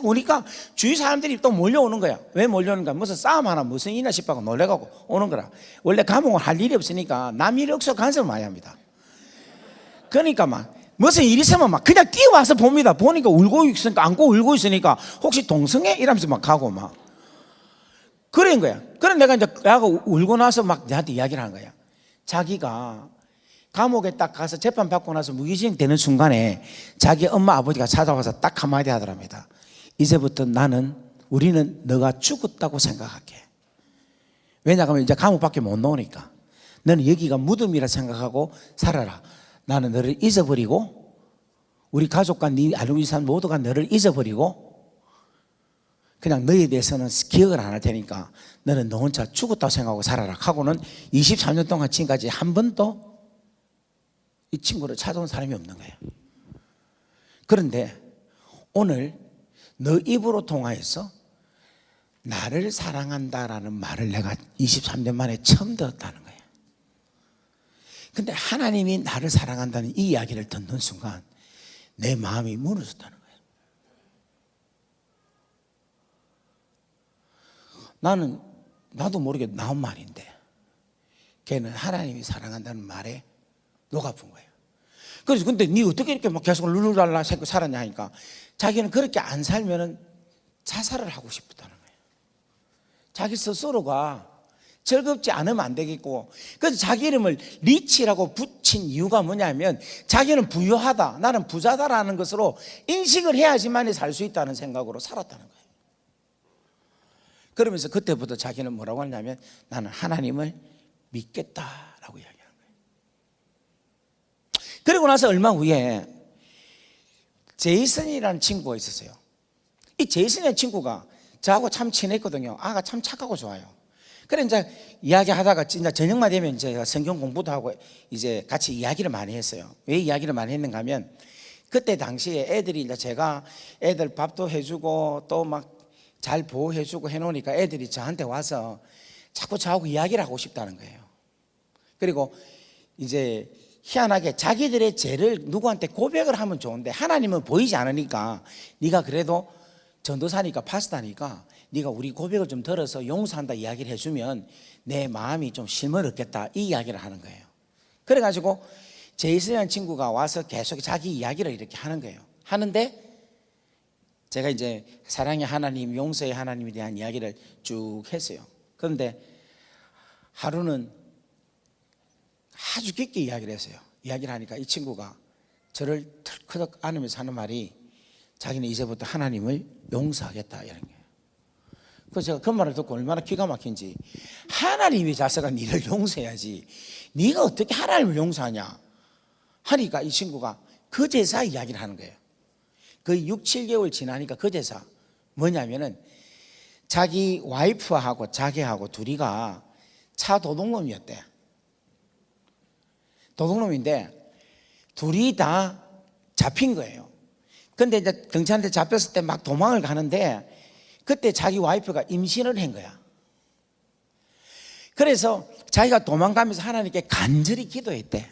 [SPEAKER 1] 오니까 주위 사람들이 또 몰려오는 거야. 왜 몰려오는가? 무슨 싸움 하나 무슨 일이나 싶어서 놀래가고 오는 거라. 원래 감옥을 할 일이 없으니까 남 일이 없어 간섭을 많이 합니다. 그러니까 막 무슨 일 있으면 막 그냥 뛰어와서 봅니다. 보니까 울고 있으니까, 안고 울고 있으니까 혹시 동성애? 이러면서 막 가고 막 그런 거야. 그래 내가 이제 울고 나서 막 내한테 이야기를 하는 거야. 자기가 감옥에 딱 가서 재판 받고 나서 무기징역 되는 순간에 자기 엄마 아버지가 찾아와서 딱 한마디 하더랍니다. 이제부터 우리는 너가 죽었다고 생각할게. 왜냐하면 이제 감옥 밖에 못 나오니까 너는 여기가 무덤이라 생각하고 살아라. 나는 너를 잊어버리고 우리 가족과 네 알고 있는 사람 모두가 너를 잊어버리고 그냥 너에 대해서는 기억을 안 할 테니까 너는 너 혼자 죽었다고 생각하고 살아라 하고는 23년 동안 지금까지 한 번도 이 친구를 찾아온 사람이 없는 거예요. 그런데 오늘 너 입으로 통하여서 나를 사랑한다라는 말을 내가 23년 만에 처음 들었다는 거예요. 근데 하나님이 나를 사랑한다는 이 이야기를 듣는 순간 내 마음이 무너졌다는 거예요. 나도 모르게 나온 말인데 걔는 하나님이 사랑한다는 말에 녹아픈 거예요. 그래서 근데 니 어떻게 이렇게 막 계속 룰루랄라 살았냐 하니까 자기는 그렇게 안 살면은 자살을 하고 싶었다는 거예요. 자기 스스로가 즐겁지 않으면 안 되겠고, 그래서 자기 이름을 리치라고 붙인 이유가 뭐냐면 자기는 부유하다, 나는 부자다라는 것으로 인식을 해야지만 살 수 있다는 생각으로 살았다는 거예요. 그러면서 그때부터 자기는 뭐라고 하냐면 나는 하나님을 믿겠다라고 이야기하는 거예요. 그리고 나서 얼마 후에 제이슨이라는 친구가 있었어요. 이 제이슨이라는 친구가 저하고 참 친했거든요. 아가 참 착하고 좋아요. 그래 이제 이야기하다가 진짜 저녁만 되면 제가 성경 공부도 하고 이제 같이 이야기를 많이 했어요. 왜 이야기를 많이 했는가 하면 그때 당시에 애들이 이제 제가 애들 밥도 해주고 또 막 잘 보호해주고 해놓으니까 애들이 저한테 와서 자꾸 저하고 이야기를 하고 싶다는 거예요. 그리고 이제 희한하게 자기들의 죄를 누구한테 고백을 하면 좋은데 하나님은 보이지 않으니까 네가 그래도 전도사니까 파스타니까 네가 우리 고백을 좀 들어서 용서한다 이야기를 해주면 내 마음이 좀 실물없겠다 이 이야기를 하는 거예요. 그래가지고 제이슨이라는 친구가 와서 계속 자기 이야기를 이렇게 하는 거예요. 하는데 제가 이제 사랑의 하나님, 용서의 하나님에 대한 이야기를 쭉 했어요. 그런데 하루는 아주 깊게 이야기를 했어요. 이야기를 하니까 이 친구가 저를 털커덕 안으면서 하는 말이 자기는 이제부터 하나님을 용서하겠다 이런 거예요. 그래서 제가 그 말을 듣고 얼마나 기가 막힌지, 하나님이 자서가 니를 용서해야지 네가 어떻게 하나님을 용서하냐 하니까 이 친구가 그 제사 이야기를 하는 거예요. 그 6, 7개월 지나니까 그 제사 뭐냐면은 자기 와이프하고 자기하고 둘이가 차 도둑놈이었대. 도둑놈인데 둘이 다 잡힌 거예요. 근데 이제 경찰한테 잡혔을 때 막 도망을 가는데 그때 자기 와이프가 임신을 한 거야. 그래서 자기가 도망가면서 하나님께 간절히 기도했대.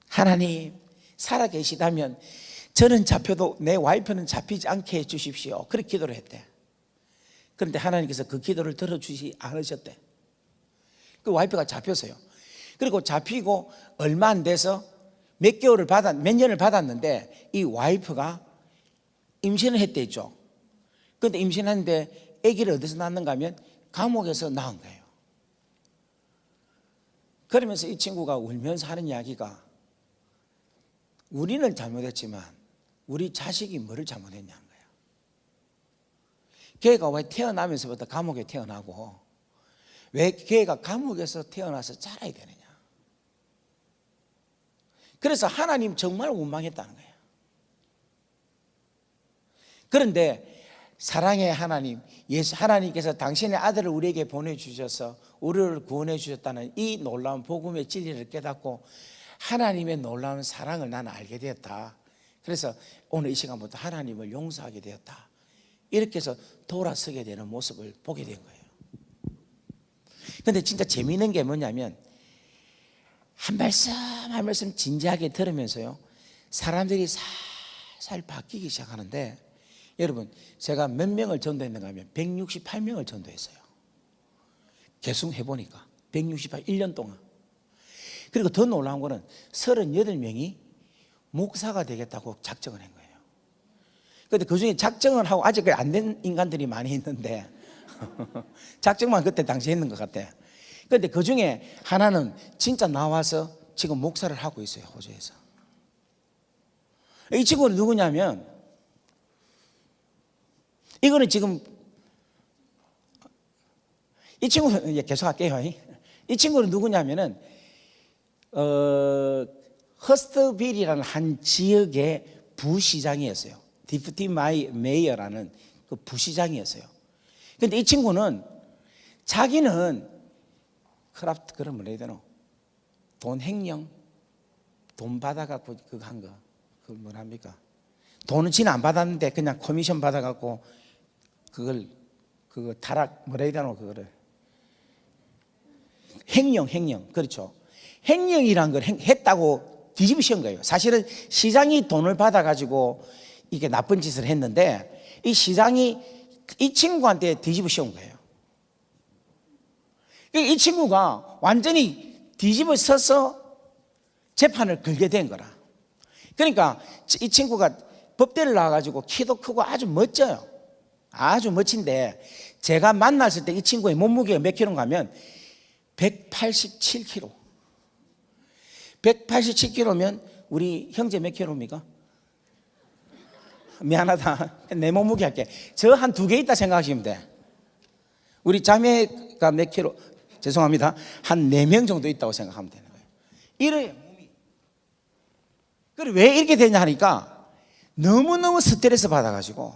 [SPEAKER 1] 하나님 살아계시다면 저는 잡혀도 내 와이프는 잡히지 않게 해주십시오. 그렇게 기도를 했대. 그런데 하나님께서 그 기도를 들어주지 않으셨대. 그 와이프가 잡혔어요. 그리고 잡히고 얼마 안 돼서 몇 년을 받았는데 이 와이프가 임신을 했대죠. 그런데 임신하는데 아기를 어디서 낳는가 하면 감옥에서 낳은 거예요. 그러면서 이 친구가 울면서 하는 이야기가, 우리는 잘못했지만 우리 자식이 뭐를 잘못했냐는 거야. 걔가 왜 태어나면서부터 감옥에 태어나고 왜 걔가 감옥에서 태어나서 자라야 되느냐. 그래서 하나님 정말 원망했다는 거예요. 그런데 사랑의 하나님, 예수 하나님께서 당신의 아들을 우리에게 보내주셔서 우리를 구원해 주셨다는 이 놀라운 복음의 진리를 깨닫고 하나님의 놀라운 사랑을 나는 알게 되었다. 그래서 오늘 이 시간부터 하나님을 용서하게 되었다. 이렇게 해서 돌아서게 되는 모습을 보게 된 거예요. 그런데 진짜 재미있는 게 뭐냐면 한 말씀 한 말씀 진지하게 들으면서요 사람들이 살살 바뀌기 시작하는데, 여러분 제가 몇 명을 전도했는가 하면 168명을 전도했어요. 계속 해보니까 168, 1년 동안. 그리고 더 놀라운 거는 38명이 목사가 되겠다고 작정을 한 거예요. 그런데 그 중에 작정을 하고 아직 안 된 인간들이 많이 있는데 작정만 그때 당시에 했는 것 같아. 그런데 그 중에 하나는 진짜 나와서 지금 목사를 하고 있어요, 호주에서. 이 친구는 누구냐면, 이거는 지금 이 친구는 계속 할게요. 이 친구는 누구냐면은 허스트빌이라는 한 지역의 부시장이었어요. 디프티 메이어라는 그 부시장이었어요. 그런데 이 친구는 자기는 크라프트, 그런 뭐라 해야 되나, 돈 횡령, 돈 받아갖고 그거 한 거, 그 뭐랍니까? 돈은 지는 안 받았는데 그냥 커미션 받아갖고 그거 타락 뭐라 해야 되나, 그거를 횡령, 그렇죠. 횡령이란 걸 했다고 뒤집으신 거예요. 사실은 시장이 돈을 받아가지고 이게 나쁜 짓을 했는데 이 시장이 이 친구한테 뒤집으신 거예요. 이 친구가 완전히 뒤집어 서서 재판을 걸게 된 거라. 그러니까 이 친구가 법대를 나와가지고 키도 크고 아주 멋져요. 아주 멋진데 제가 만났을 때 이 친구의 몸무게가 몇 킬로인가 하면 187kg. 187kg면 우리 형제 몇 킬로입니까? 미안하다. 내 몸무게 할게. 저 한 2개 있다 생각하시면 돼. 우리 자매가 몇 킬로? 죄송합니다. 한 4명 정도 있다고 생각하면 되는 거예요. 이래 몸이. 그래 왜 이렇게 되냐 하니까 너무너무 스트레스 받아가지고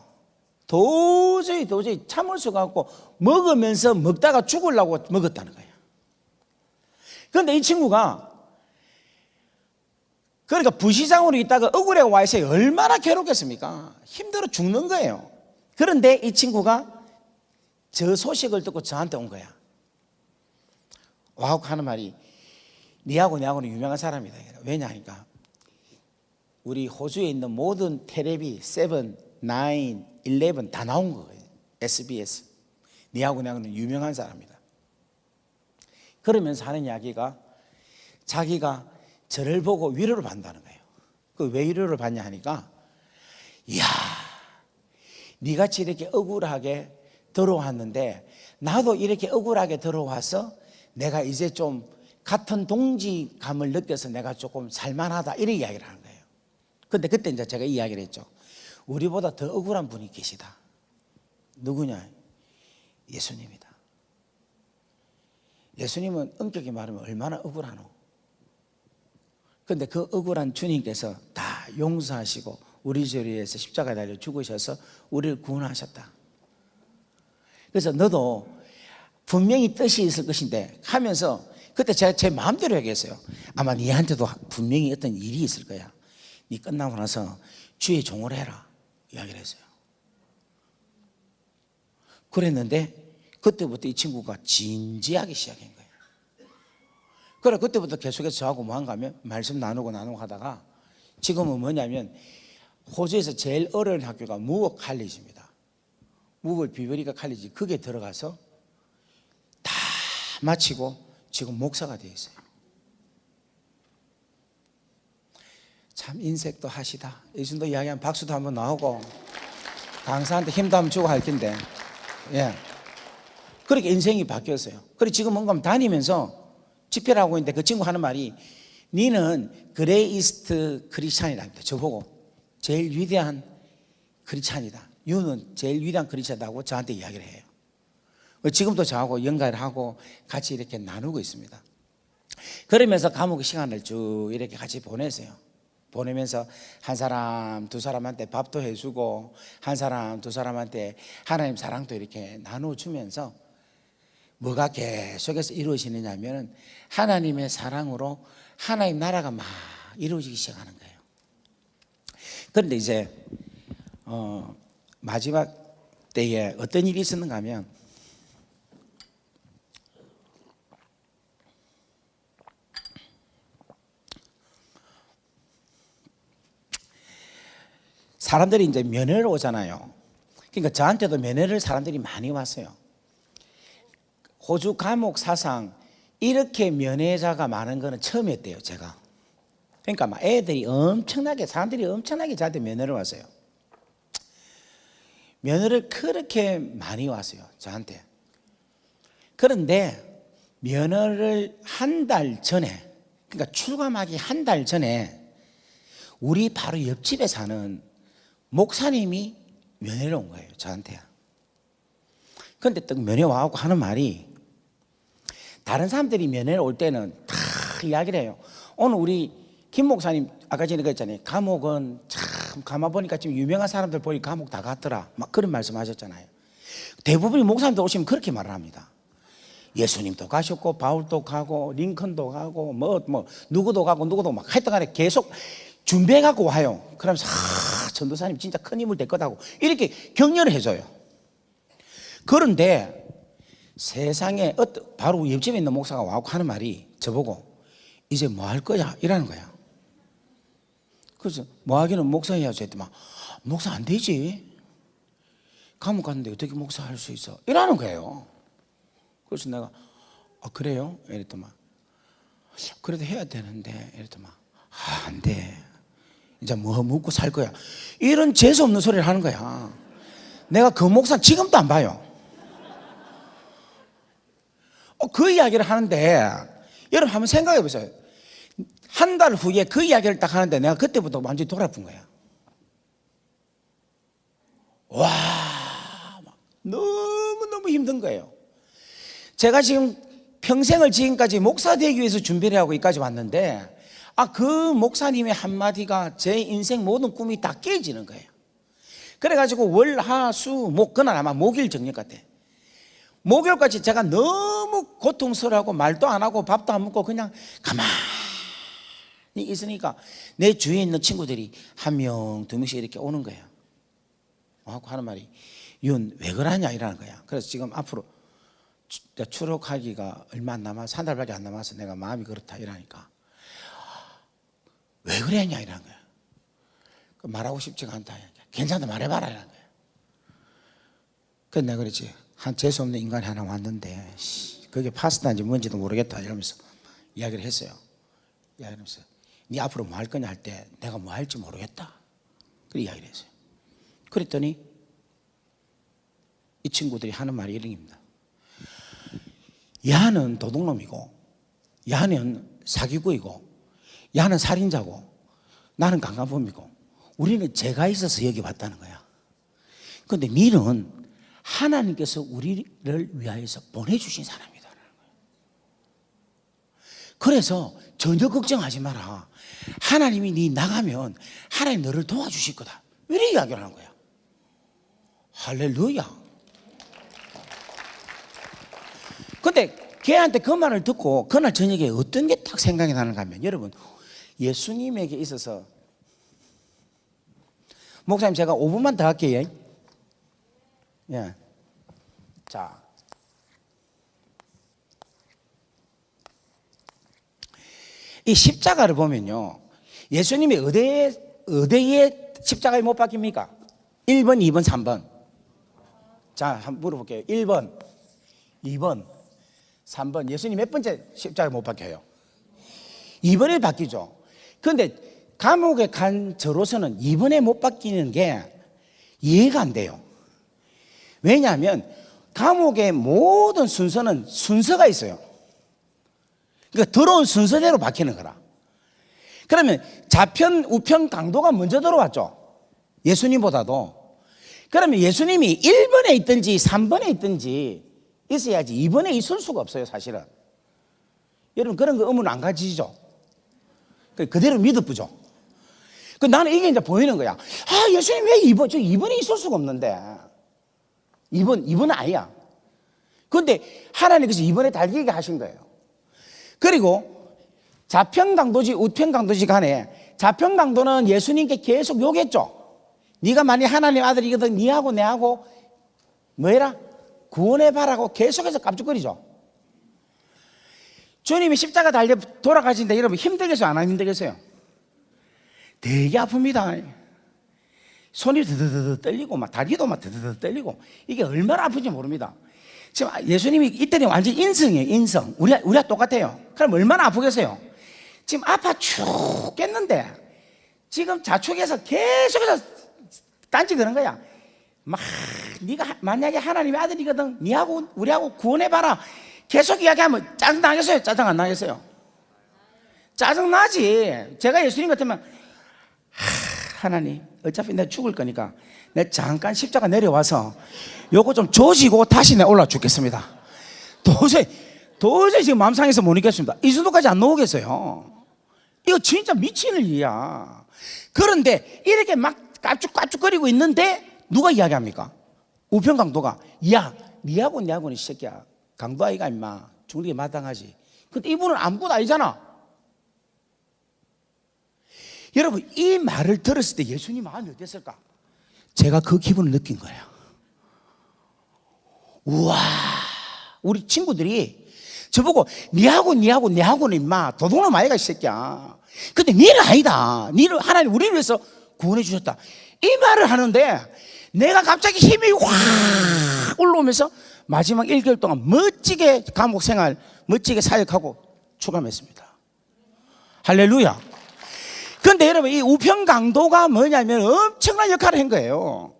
[SPEAKER 1] 도저히 참을 수가 없고 먹으면서 먹다가 죽으려고 먹었다는 거예요. 그런데 이 친구가 그러니까 부시장으로 있다가 억울해 와 있어요. 얼마나 괴롭겠습니까? 힘들어 죽는 거예요. 그런데 이 친구가 저 소식을 듣고 저한테 온 거야. 와우 하는 말이, 니하고 내하고는 유명한 사람이다. 왜냐 하니까 우리 호주에 있는 모든 텔레비 7, 9, 11 다 나온 거예요. SBS. 니하고 내하고는 유명한 사람이다. 그러면서 하는 이야기가 자기가 저를 보고 위로를 받는다는 거예요. 그 왜 위로를 받냐 하니까, 이야, 니같이 이렇게 억울하게 들어왔는데 나도 이렇게 억울하게 들어와서 내가 이제 좀 같은 동지감을 느껴서 내가 조금 살만하다 이런 이야기를 하는 거예요. 근데 그때 이제 제가 이야기를 했죠. 우리보다 더 억울한 분이 계시다. 누구냐? 예수님이다. 예수님은 엄격히 말하면 얼마나 억울하노. 근데 그 억울한 주님께서 다 용서하시고 우리 죄를 위해서 십자가에 달려 죽으셔서 우리를 구원하셨다. 그래서 너도 분명히 뜻이 있을 것인데 하면서 그때 제가 제 마음대로 얘기했어요. 아마 니한테도 분명히 어떤 일이 있을 거야. 니 끝나고 나서 주의 종을 해라 이야기를 했어요. 그랬는데 그때부터 이 친구가 진지하게 시작한 거예요. 그래 그때부터 계속해서 저하고 뭐 한가 하면 말씀 나누고 하다가 지금은 뭐냐면 호주에서 제일 어려운 학교가 무업 칼리지입니다. 무업 비버리가 칼리지 그게 들어가서 다 마치고 지금 목사가 되어 있어요. 참 인색도 하시다. 예수님도 이야기하면 박수도 한번 나오고 강사한테 힘도 한번 주고 할 텐데 예. 그렇게 인생이 바뀌었어요. 그리고 지금 뭔가 다니면서 집회를 하고 있는데 그 친구 하는 말이 니는 그레이스트 크리스찬이랍니다. 저보고 제일 위대한 크리스찬이다. 유는 제일 위대한 크리스찬이라고 저한테 이야기를 해요. 지금도 저하고 연가를 하고 같이 이렇게 나누고 있습니다. 그러면서 감옥 시간을 쭉 이렇게 같이 보내세요. 보내면서 한 사람 두 사람한테 밥도 해주고 한 사람 두 사람한테 하나님 사랑도 이렇게 나눠주면서 뭐가 계속해서 이루어지느냐 하면 하나님의 사랑으로 하나님 나라가 막 이루어지기 시작하는 거예요. 그런데 이제 마지막 때에 어떤 일이 있었는가 하면 사람들이 이제 면회를 오잖아요. 그러니까 저한테도 면회를 사람들이 많이 왔어요. 호주 감옥 사상 이렇게 면회자가 많은 거는 처음이었대요, 제가. 그러니까 막 애들이 엄청나게 사람들이 엄청나게 저한테 면회를 왔어요. 면회를 그렇게 많이 왔어요, 저한테. 그런데 면회를 한 달 전에, 그러니까 출감하기 한 달 전에 우리 바로 옆집에 사는 목사님이 면회를 온 거예요, 저한테. 그런데 딱 면회 와갖고 하는 말이 다른 사람들이 면회를 올 때는 다 이야기를 해요. 오늘 우리 김 목사님 아까 전에 그랬잖아요. 감옥은 참 가만보니까 지금 유명한 사람들 보니 감옥 다 갔더라 막 그런 말씀 하셨잖아요. 대부분이 목사님들 오시면 그렇게 말을 합니다. 예수님도 가셨고 바울도 가고 링컨도 가고 뭐 누구도 가고 누구도 막 하여튼간에 계속 준비해갖고 와요. 그러면서 전도사님 진짜 큰 힘을 될 거다고 이렇게 격려를 해줘요. 그런데 세상에 바로 옆집에 있는 목사가 와갖고 하는 말이 저보고 이제 뭐 할 거야? 이라는 거야. 그래서 뭐 하기는 목사 해야지 했더만 목사 안 되지. 감옥 갔는데 어떻게 목사 할 수 있어? 이라는 거예요. 그래서 내가 그래요? 이랬더만 그래도 해야 되는데 이랬더만 안 돼. 이제 뭐 묻고 살 거야. 이런 재수 없는 소리를 하는 거야. 내가 그 목사 지금도 안 봐요. 그 이야기를 하는데 여러분 한번 생각해 보세요. 한 달 후에 그 이야기를 딱 하는데 내가 그때부터 완전히 돌아픈 거야. 와, 너무너무 힘든 거예요. 제가 지금 평생을 지금까지 목사 되기 위해서 준비를 하고 여기까지 왔는데 그 목사님의 한마디가 제 인생 모든 꿈이 다 깨지는 거예요. 그래가지고 월, 하, 수, 목, 그날 아마 목요일 정력 같아. 목요일까지 제가 너무 고통스러워하고 말도 안 하고 밥도 안 먹고 그냥 가만히 있으니까 내 주위에 있는 친구들이 한 명, 두 명씩 이렇게 오는 거예요. 하고 하는 말이 윤 왜 그러냐 이라는 거야. 그래서 지금 앞으로 출국하기가 얼마 안 남아서 한 달밖에 안 남아서 내가 마음이 그렇다 이러니까 왜 그랬냐 이라는 거야. 말하고 싶지가 않다. 괜찮다 말해봐라 이라는 거야. 그래서 내가 그랬지. 한 재수없는 인간이 하나 왔는데 그게 파스타인지 뭔지도 모르겠다 이러면서 이야기를 했어요. 이야기하면서 네 앞으로 뭐 할 거냐 할 때 내가 뭐 할지 모르겠다. 그렇게 이야기를 했어요. 그랬더니 이 친구들이 하는 말이 이런 겁니다. 야는 도둑놈이고, 야는 사기꾼이고, 야는 살인자고, 나는 강간범이고, 우리는 죄가 있어서 여기 왔다는 거야. 그런데 니는 하나님께서 우리를 위하여서 보내주신 사람이다. 그래서 전혀 걱정하지 마라. 하나님이 니 나가면 하나님 너를 도와주실 거다. 이렇게 이야기를 하는 거야. 할렐루야. 근데 걔한테 그 말을 듣고 그날 저녁에 어떤 게 딱 생각이 나는가 하면, 여러분, 예수님에게 있어서, 목사님 제가 5분만 더 할게요. 예. 자, 이 십자가를 보면요, 예수님이 어디에 십자가에 못 박힙니까? 1번, 2번, 3번. 자, 한번 물어볼게요. 1번, 2번, 3번. 예수님 몇 번째 십자가에 못 박혀요? 2번에 박히죠. 그런데 감옥에 간 저로서는 2번에 못 박히는 게 이해가 안 돼요. 왜냐하면 감옥의 모든 순서는 순서가 있어요. 그러니까 들어온 순서대로 박히는 거라. 그러면 좌편, 우편 강도가 먼저 들어왔죠. 예수님보다도. 그러면 예수님이 1번에 있든지 3번에 있든지 있어야지 2번에 있을 수가 없어요, 사실은. 여러분, 그런 거 의문 안 가지죠? 그대로 믿어보죠. 나는 이게 이제 보이는 거야. 아, 예수님 왜 2번, 저 2번에 있을 수가 없는데. 2번은 아니야. 그런데 하나님께서 2번에 달리게 하신 거예요. 그리고 좌편강도지 우편강도지 간에, 좌편강도는 예수님께 계속 욕했죠. 네가 만약 하나님 아들이거든 네하고 내하고 뭐해라? 구원해봐라고 계속해서 깝죽거리죠. 주님이 십자가 달려 돌아가신데 여러분 힘들겠어요? 안 힘들겠어요? 되게 아픕니다. 손이 드드드 떨리고 막 다리도 막 드드드 떨리고, 이게 얼마나 아픈지 모릅니다. 지금 예수님이 이때는 완전 인성이에요. 인성. 우리가 똑같아요. 그럼 얼마나 아프겠어요? 지금 아파 죽겠는데 지금 자축해서 계속해서 딴지 그런 거야. 막 네가 만약에 하나님의 아들이거든 네하고 우리하고 구원해봐라 계속 이야기하면 짜증 나겠어요? 짜증 안 나겠어요? 짜증 나지. 제가 예수님 같으면 하나님 어차피 내가 죽을 거니까 내가 잠깐 십자가 내려와서 요거 좀 조지고 다시 내가 올라 죽겠습니다. 도저히 지금 마음 상해서 못 있겠습니다. 이 정도까지 안 나오겠어요. 이거 진짜 미친 일이야. 그런데 이렇게 막 까쭉까쭉거리고 있는데 누가 이야기합니까? 우편 강도가, 야 니하고 내하고는 이 새끼야 강도 아이가 임마 죽는 게 마땅하지. 근데 이분은 아무것도 아니잖아. 여러분, 이 말을 들었을 때 예수님 마음이 어땠을까? 제가 그 기분을 느낀 거예요. 우와, 우리 친구들이 저보고 니하고는 임마 도둑놈 아이가 이 새끼야. 근데 니는 아니다. 니는 하나님 우리를 위해서 구원해 주셨다. 이 말을 하는데 내가 갑자기 힘이 확 올라오면서 마지막 1개월 동안 멋지게 감옥 생활 멋지게 사역하고 추감했습니다. 할렐루야. 그런데 여러분, 이 우편 강도가 뭐냐면 엄청난 역할을 한 거예요.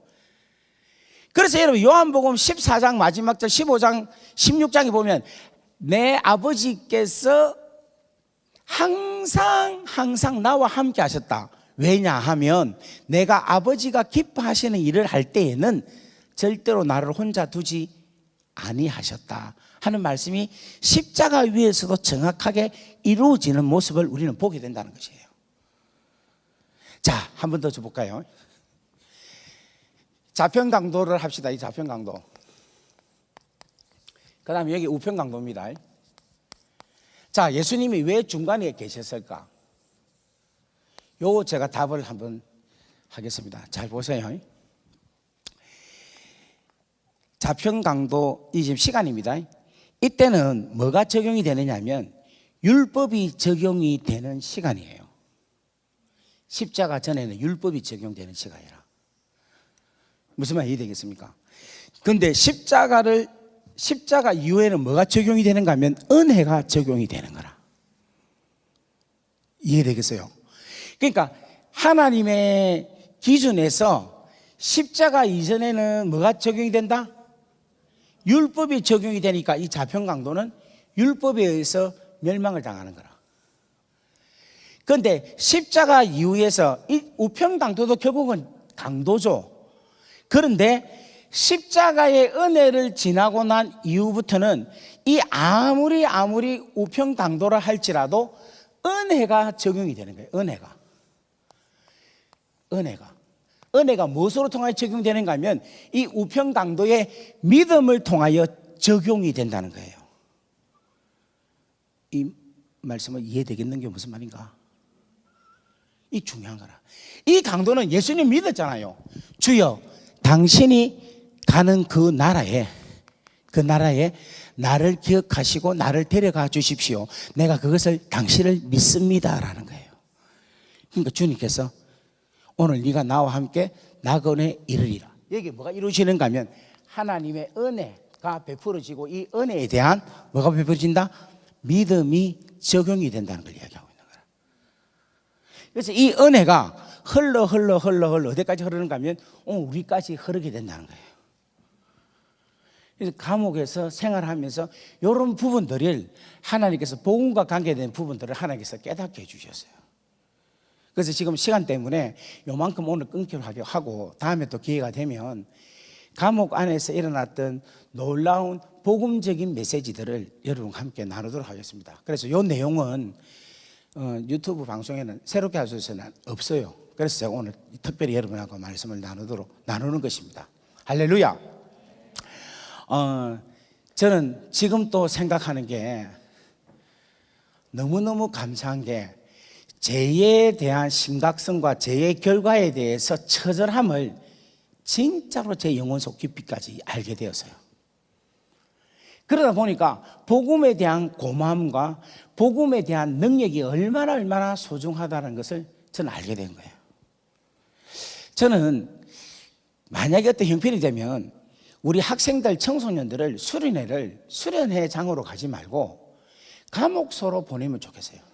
[SPEAKER 1] 그래서 여러분 요한복음 14장 마지막 절 15장 16장에 보면 내 아버지께서 항상 나와 함께 하셨다. 왜냐하면 내가 아버지가 기뻐하시는 일을 할 때에는 절대로 나를 혼자 두지 아니하셨다 하는 말씀이 십자가 위에서도 정확하게 이루어지는 모습을 우리는 보게 된다는 것이에요. 자, 한 번 더 줘볼까요? 좌편 강도를 합시다. 이 좌편 강도. 그 다음에 여기 우편 강도입니다. 자, 예수님이 왜 중간에 계셨을까? 요 제가 답을 한번 하겠습니다. 잘 보세요. 좌편 강도 이 지금 시간입니다. 이때는 뭐가 적용이 되느냐 하면 율법이 적용이 되는 시간이에요. 십자가 전에는 율법이 적용되는 시간이라. 무슨 말 이해되겠습니까? 그런데 십자가 이후에는 뭐가 적용이 되는가 하면 은혜가 적용이 되는 거라. 이해되겠어요? 그러니까 하나님의 기준에서 십자가 이전에는 뭐가 적용이 된다? 율법이 적용이 되니까 이 자평 강도는 율법에 의해서 멸망을 당하는 거라. 그런데 십자가 이후에서 이 우평 강도도 결국은 강도죠. 그런데 십자가의 은혜를 지나고 난 이후부터는 이 아무리 우평 강도를 할지라도 은혜가 적용이 되는 거예요. 은혜가 무엇으로 통하여 적용되는가 하면 이 우평 강도의 믿음을 통하여 적용이 된다는 거예요. 이 말씀을 이해되겠는 게 무슨 말인가? 이 중요한 거라. 이 강도는 예수님 믿었잖아요. 주여, 당신이 가는 그 나라에 나를 기억하시고 나를 데려가 주십시오. 내가 그것을 당신을 믿습니다라는 거예요. 그러니까 주님께서 오늘 네가 나와 함께 낙원에 이르리라. 여기 뭐가 이루어지는가 하면 하나님의 은혜가 베풀어지고 이 은혜에 대한 뭐가 베풀어진다? 믿음이 적용이 된다는 걸 이야기하고 있는 거야. 그래서 이 은혜가 흘러 어디까지 흐르는가 하면 우리까지 흐르게 된다는 거예요. 그래서 감옥에서 생활하면서 이런 부분들을 하나님께서 복음과 관계된 부분들을 하나님께서 깨닫게 해주셨어요. 그래서 지금 시간 때문에 요만큼 오늘 끊기로 하고 다음에 또 기회가 되면 감옥 안에서 일어났던 놀라운 복음적인 메시지들을 여러분과 함께 나누도록 하겠습니다. 그래서 이 내용은 유튜브 방송에는 새롭게 하셔서는 없어요. 그래서 제가 오늘 특별히 여러분하고 말씀을 나누는 것입니다. 할렐루야. 저는 지금 또 생각하는 게 너무너무 감사한 게 죄에 대한 심각성과 죄의 결과에 대해서 처절함을 진짜로 제 영혼 속 깊이까지 알게 되었어요. 그러다 보니까 복음에 대한 고마움과 복음에 대한 능력이 얼마나 소중하다는 것을 저는 알게 된 거예요. 저는 만약에 어떤 형편이 되면 우리 학생들, 청소년들을 수련회장으로 가지 말고 감옥소로 보내면 좋겠어요.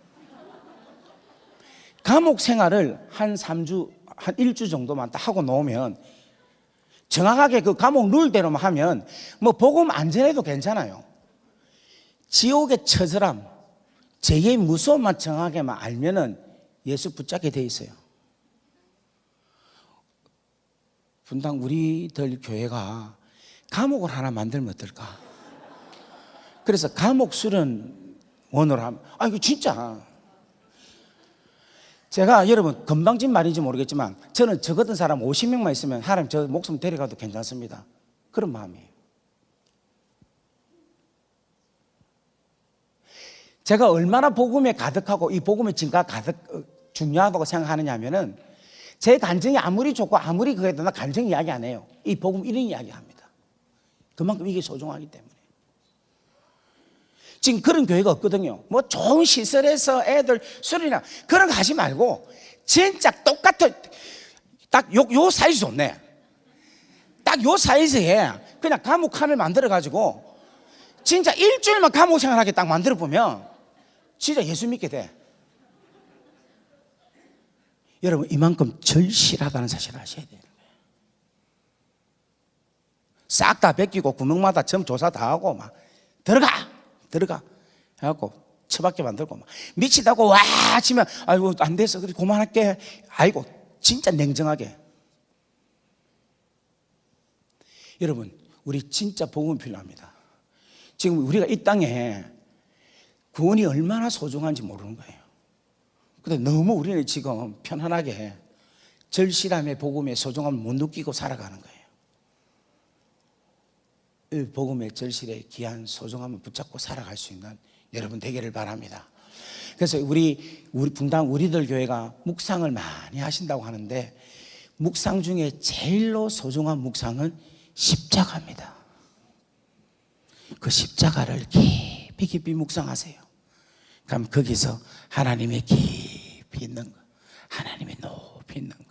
[SPEAKER 1] 감옥 생활을 한 3주, 한 1주 정도만 딱 하고 놓으면 정확하게 그 감옥 룰대로만 하면 뭐 복음 안 전해도 괜찮아요. 지옥의 처절함, 죄의 무서움만 정확하게만 알면은 예수 붙잡게 돼 있어요. 분당 우리들 교회가 감옥을 하나 만들면 어떨까? 그래서 감옥 수련원으로 하면, 이거 진짜. 제가 여러분 건방진 말인지 모르겠지만 저는 저 같은 사람 50명만 있으면 하나님 저 목숨 데려가도 괜찮습니다. 그런 마음이에요. 제가 얼마나 복음에 가득하고 이 복음의 증거가 가득 중요하다고 생각하느냐 하면은 제 간증이 아무리 좋고 아무리 그래도 나 간증 이야기 안 해요. 이 복음 이런 이야기 합니다. 그만큼 이게 소중하기 때문에. 지금 그런 교회가 없거든요. 뭐 좋은 시설에서 애들 수련이나 그런 거 하지 말고 진짜 똑같은 딱 요 사이즈 좋네. 딱 요 사이즈에 그냥 감옥칸을 만들어 가지고 진짜 일주일만 감옥 생활하게 딱 만들어 보면 진짜 예수 믿게 돼. 여러분 이만큼 절실하다는 사실을 아셔야 돼요. 싹 다 베끼고 구멍마다 점 조사 다 하고 막 들어가 해갖고 처박게 만들고 막 미치다고 와 치면 아이고 안 됐어 그래 그만할게. 아이고 진짜 냉정하게. 여러분 우리 진짜 복음 필요합니다. 지금 우리가 이 땅에 구원이 얼마나 소중한지 모르는 거예요. 근데 너무 우리는 지금 편안하게 절실함의 복음의 소중함을 못 느끼고 살아가는 거예요. 이 복음의 절실의 귀한 소중함을 붙잡고 살아갈 수 있는 여러분 되기를 바랍니다. 그래서 우리 분당 우리들 교회가 묵상을 많이 하신다고 하는데 묵상 중에 제일로 소중한 묵상은 십자가입니다. 그 십자가를 깊이 묵상하세요. 그럼 거기서 하나님의 깊이 있는 것, 하나님의 높이 있는 것,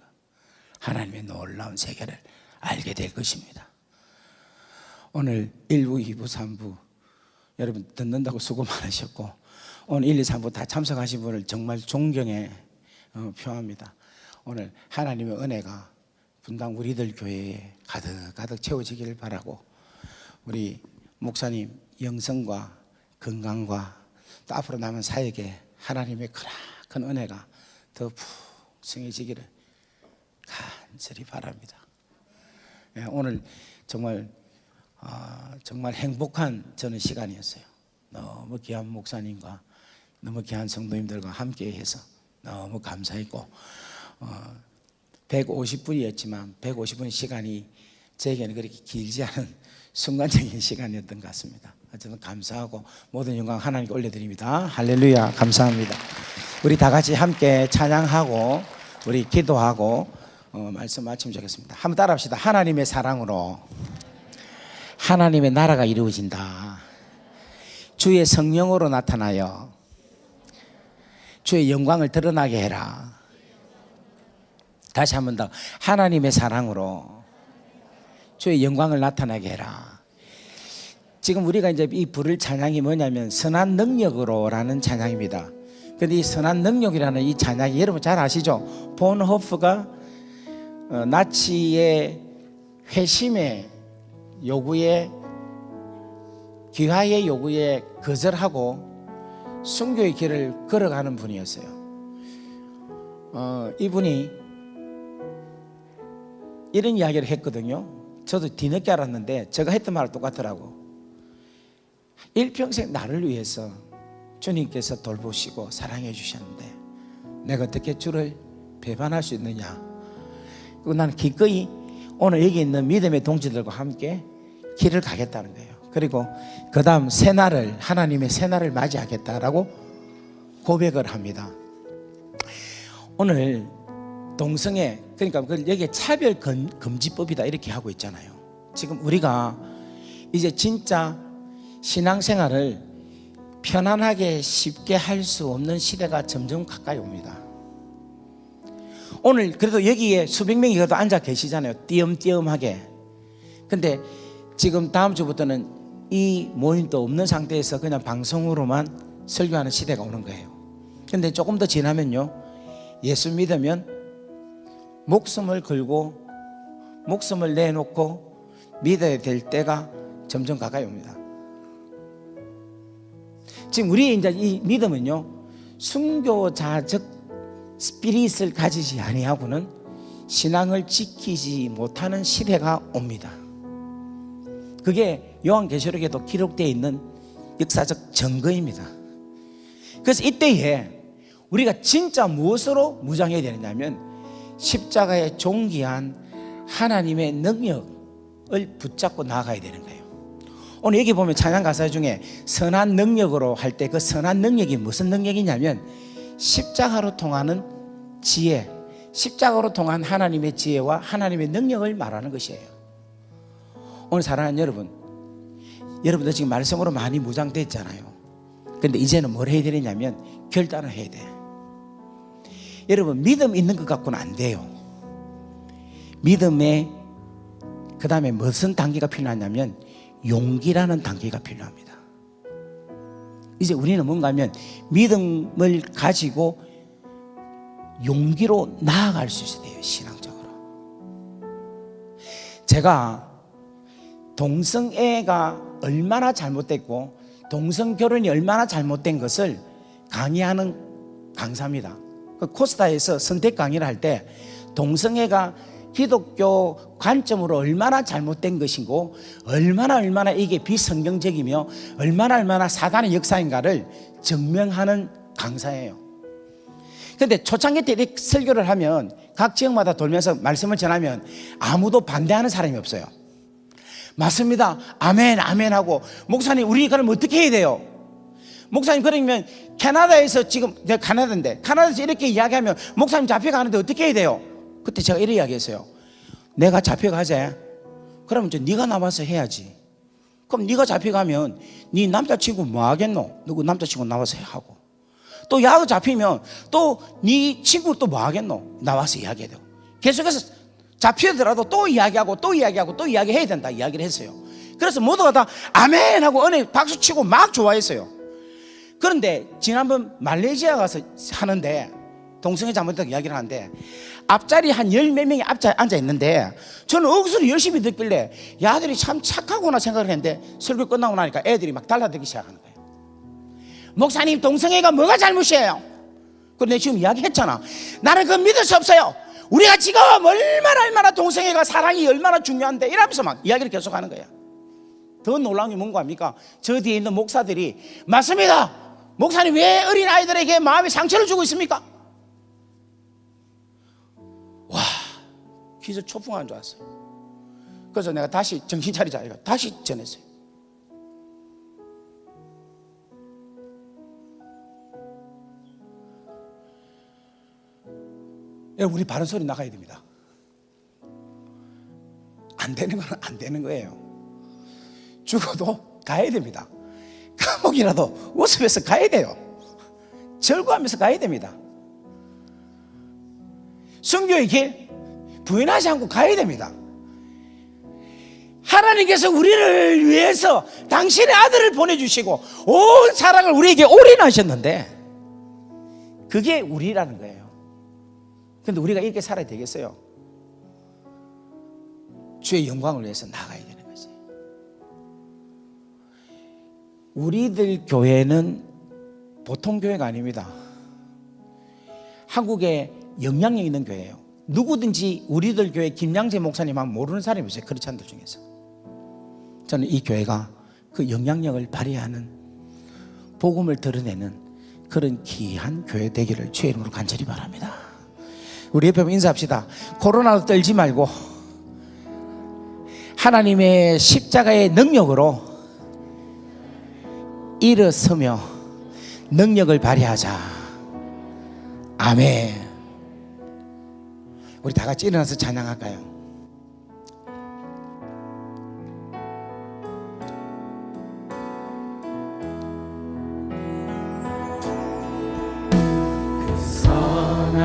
[SPEAKER 1] 하나님의 놀라운 세계를 알게 될 것입니다. 오늘 1부, 2부, 3부 여러분 듣는다고 수고 많으셨고 오늘 1, 2, 3부 다 참석하신 분을 정말 존경에 표합니다. 오늘 하나님의 은혜가 분당 우리들 교회에 가득 채워지기를 바라고 우리 목사님 영성과 건강과 또 앞으로 남은 사역에 하나님의 크나큰 은혜가 더 풍성해지기를 간절히 바랍니다. 오늘 정말 행복한 저는 시간이었어요. 너무 귀한 목사님과 너무 귀한 성도님들과 함께해서 너무 감사했고 150분이었지만 150분 시간이 저에게는 그렇게 길지 않은 순간적인 시간이었던 것 같습니다. 저는 감사하고 모든 영광 하나님께 올려드립니다. 할렐루야. 감사합니다. 우리 다 같이 함께 찬양하고 우리 기도하고 말씀 마치면 좋겠습니다. 한번 따라합시다. 하나님의 사랑으로 하나님의 나라가 이루어진다. 주의 성령으로 나타나여 주의 영광을 드러나게 해라. 다시 한 번 더. 하나님의 사랑으로 주의 영광을 나타나게 해라. 지금 우리가 이제 이 부를 찬양이 뭐냐면 선한 능력으로라는 찬양입니다. 그런데 이 선한 능력이라는 이 찬양이 여러분 잘 아시죠? 본호프가 나치의 회심의 요구에 귀화의 요구에 거절하고 순교의 길을 걸어가는 분이었어요. 이분이 이런 이야기를 했거든요. 저도 뒤늦게 알았는데 제가 했던 말을 똑같더라고. 일평생 나를 위해서 주님께서 돌보시고 사랑해 주셨는데 내가 어떻게 주를 배반할 수 있느냐. 그리고 나는 기꺼이 오늘 여기 있는 믿음의 동지들과 함께 길을 가겠다는 거예요. 그리고 그 다음 새날을 하나님의 새날을 맞이하겠다라고 고백을 합니다. 오늘 동성애 그러니까 여기에 차별 금지법이다 이렇게 하고 있잖아요. 지금 우리가 이제 진짜 신앙생활을 편안하게 쉽게 할 수 없는 시대가 점점 가까이 옵니다. 오늘 그래도 여기에 수백 명이 그래도 앉아 계시잖아요. 띄엄띄엄하게. 근데 지금 다음 주부터는 이 모임도 없는 상태에서 그냥 방송으로만 설교하는 시대가 오는 거예요. 근데 조금 더 지나면요, 예수 믿으면 목숨을 걸고 목숨을 내놓고 믿어야 될 때가 점점 가까이 옵니다. 지금 우리 이제 이 믿음은요, 순교자적 스피릿을 가지지 아니하고는 신앙을 지키지 못하는 시대가 옵니다. 그게 요한계시록에도 기록되어 있는 역사적 증거입니다. 그래서 이때에 우리가 진짜 무엇으로 무장해야 되느냐면 십자가의 존귀한 하나님의 능력을 붙잡고 나아가야 되는 거예요. 오늘 여기 보면 찬양 가사 중에 선한 능력으로 할 때 그 선한 능력이 무슨 능력이냐면 십자가로 통하는 지혜, 십자가로 통한 하나님의 지혜와 하나님의 능력을 말하는 것이에요. 오늘 사랑하는 여러분들 지금 말씀으로 많이 무장됐잖아요. 그런데 이제는 뭘 해야 되느냐면 결단을 해야 돼. 여러분 믿음 있는 것 갖고는 안 돼요. 믿음에 그 다음에 무슨 단계가 필요하냐면 용기라는 단계가 필요합니다. 이제 우리는 뭔가 하면 믿음을 가지고 용기로 나아갈 수 있어야 돼요. 신앙적으로. 제가 동성애가 얼마나 잘못됐고 동성결혼이 얼마나 잘못된 것을 강의하는 강사입니다. 코스타에서 선택 강의를 할 때 동성애가 기독교 관점으로 얼마나 잘못된 것이고 얼마나 이게 비성경적이며 얼마나 사단의 역사인가를 증명하는 강사예요. 그런데 초창기 때 이렇게 설교를 하면 각 지역마다 돌면서 말씀을 전하면 아무도 반대하는 사람이 없어요. 맞습니다. 아멘 아멘 하고 목사님 우리 그럼 어떻게 해야 돼요? 목사님 그러면 캐나다에서 지금 내가 캐나다인데 캐나다에서 이렇게 이야기하면 목사님 잡혀가는데 어떻게 해야 돼요? 그때 제가 이렇게 이야기했어요. 내가 잡혀가자. 그러면 이제 네가 나와서 해야지. 그럼 네가 잡혀가면 네 남자친구 뭐 하겠노? 누구 남자친구 나와서 하고 또 야가 잡히면 또 네 친구 또 뭐 하겠노? 나와서 이야기해야 돼요. 계속해서 잡히더라도 또 이야기하고 또 이야기하고 또 이야기해야 된다 이야기를 했어요. 그래서 모두가 다 아멘 하고 은혜 박수치고 막 좋아했어요. 그런데 지난번 말레이시아 가서 하는데 동성애 잘못했다고 이야기를 하는데 앞자리 한 열 몇 명이 앞자리에 앉아 있는데 저는 억수로 열심히 듣길래 야, 아들이 참 착하구나 생각을 했는데 설교 끝나고 나니까 애들이 막 달라들기 시작하는 거예요. 목사님, 동성애가 뭐가 잘못이에요? 그런데 지금 이야기했잖아. 나는 그거 믿을 수 없어요. 우리가 지금 얼마나 동성애가 사랑이 얼마나 중요한데 이러면서 막 이야기를 계속하는 거야. 더 놀라운 게 뭔가 합니까? 저 뒤에 있는 목사들이 맞습니다. 목사님 왜 어린아이들에게 마음의 상처를 주고 있습니까? 와, 기저 초풍하는 줄 알았어요. 그래서 내가 다시 정신 차리자 이거 다시 전했어요. 우리 바른 소리 나가야 됩니다. 안 되는 건 안 되는 거예요. 죽어도 가야 됩니다. 감옥이라도 웃으면서 가야 돼요. 절구하면서 가야 됩니다. 순교의 길 부인하지 않고 가야 됩니다. 하나님께서 우리를 위해서 당신의 아들을 보내주시고 온 사랑을 우리에게 올인하셨는데 그게 우리라는 거예요. 근데 우리가 이렇게 살아야 되겠어요? 주의 영광을 위해서 나가야 되는 거지. 우리들 교회는 보통 교회가 아닙니다. 한국에 영향력 있는 교회예요. 누구든지 우리들 교회 김양재 목사님 하면 모르는 사람이 없어요. 크리스찬들 중에서. 저는 이 교회가 그 영향력을 발휘하는, 복음을 드러내는 그런 귀한 교회 되기를 주의 이름으로 간절히 바랍니다. 우리 옆에 인사합시다. 코로나로 떨지 말고 하나님의 십자가의 능력으로 일어서며 능력을 발휘하자. 아멘. 우리 다 같이 일어나서 찬양할까요?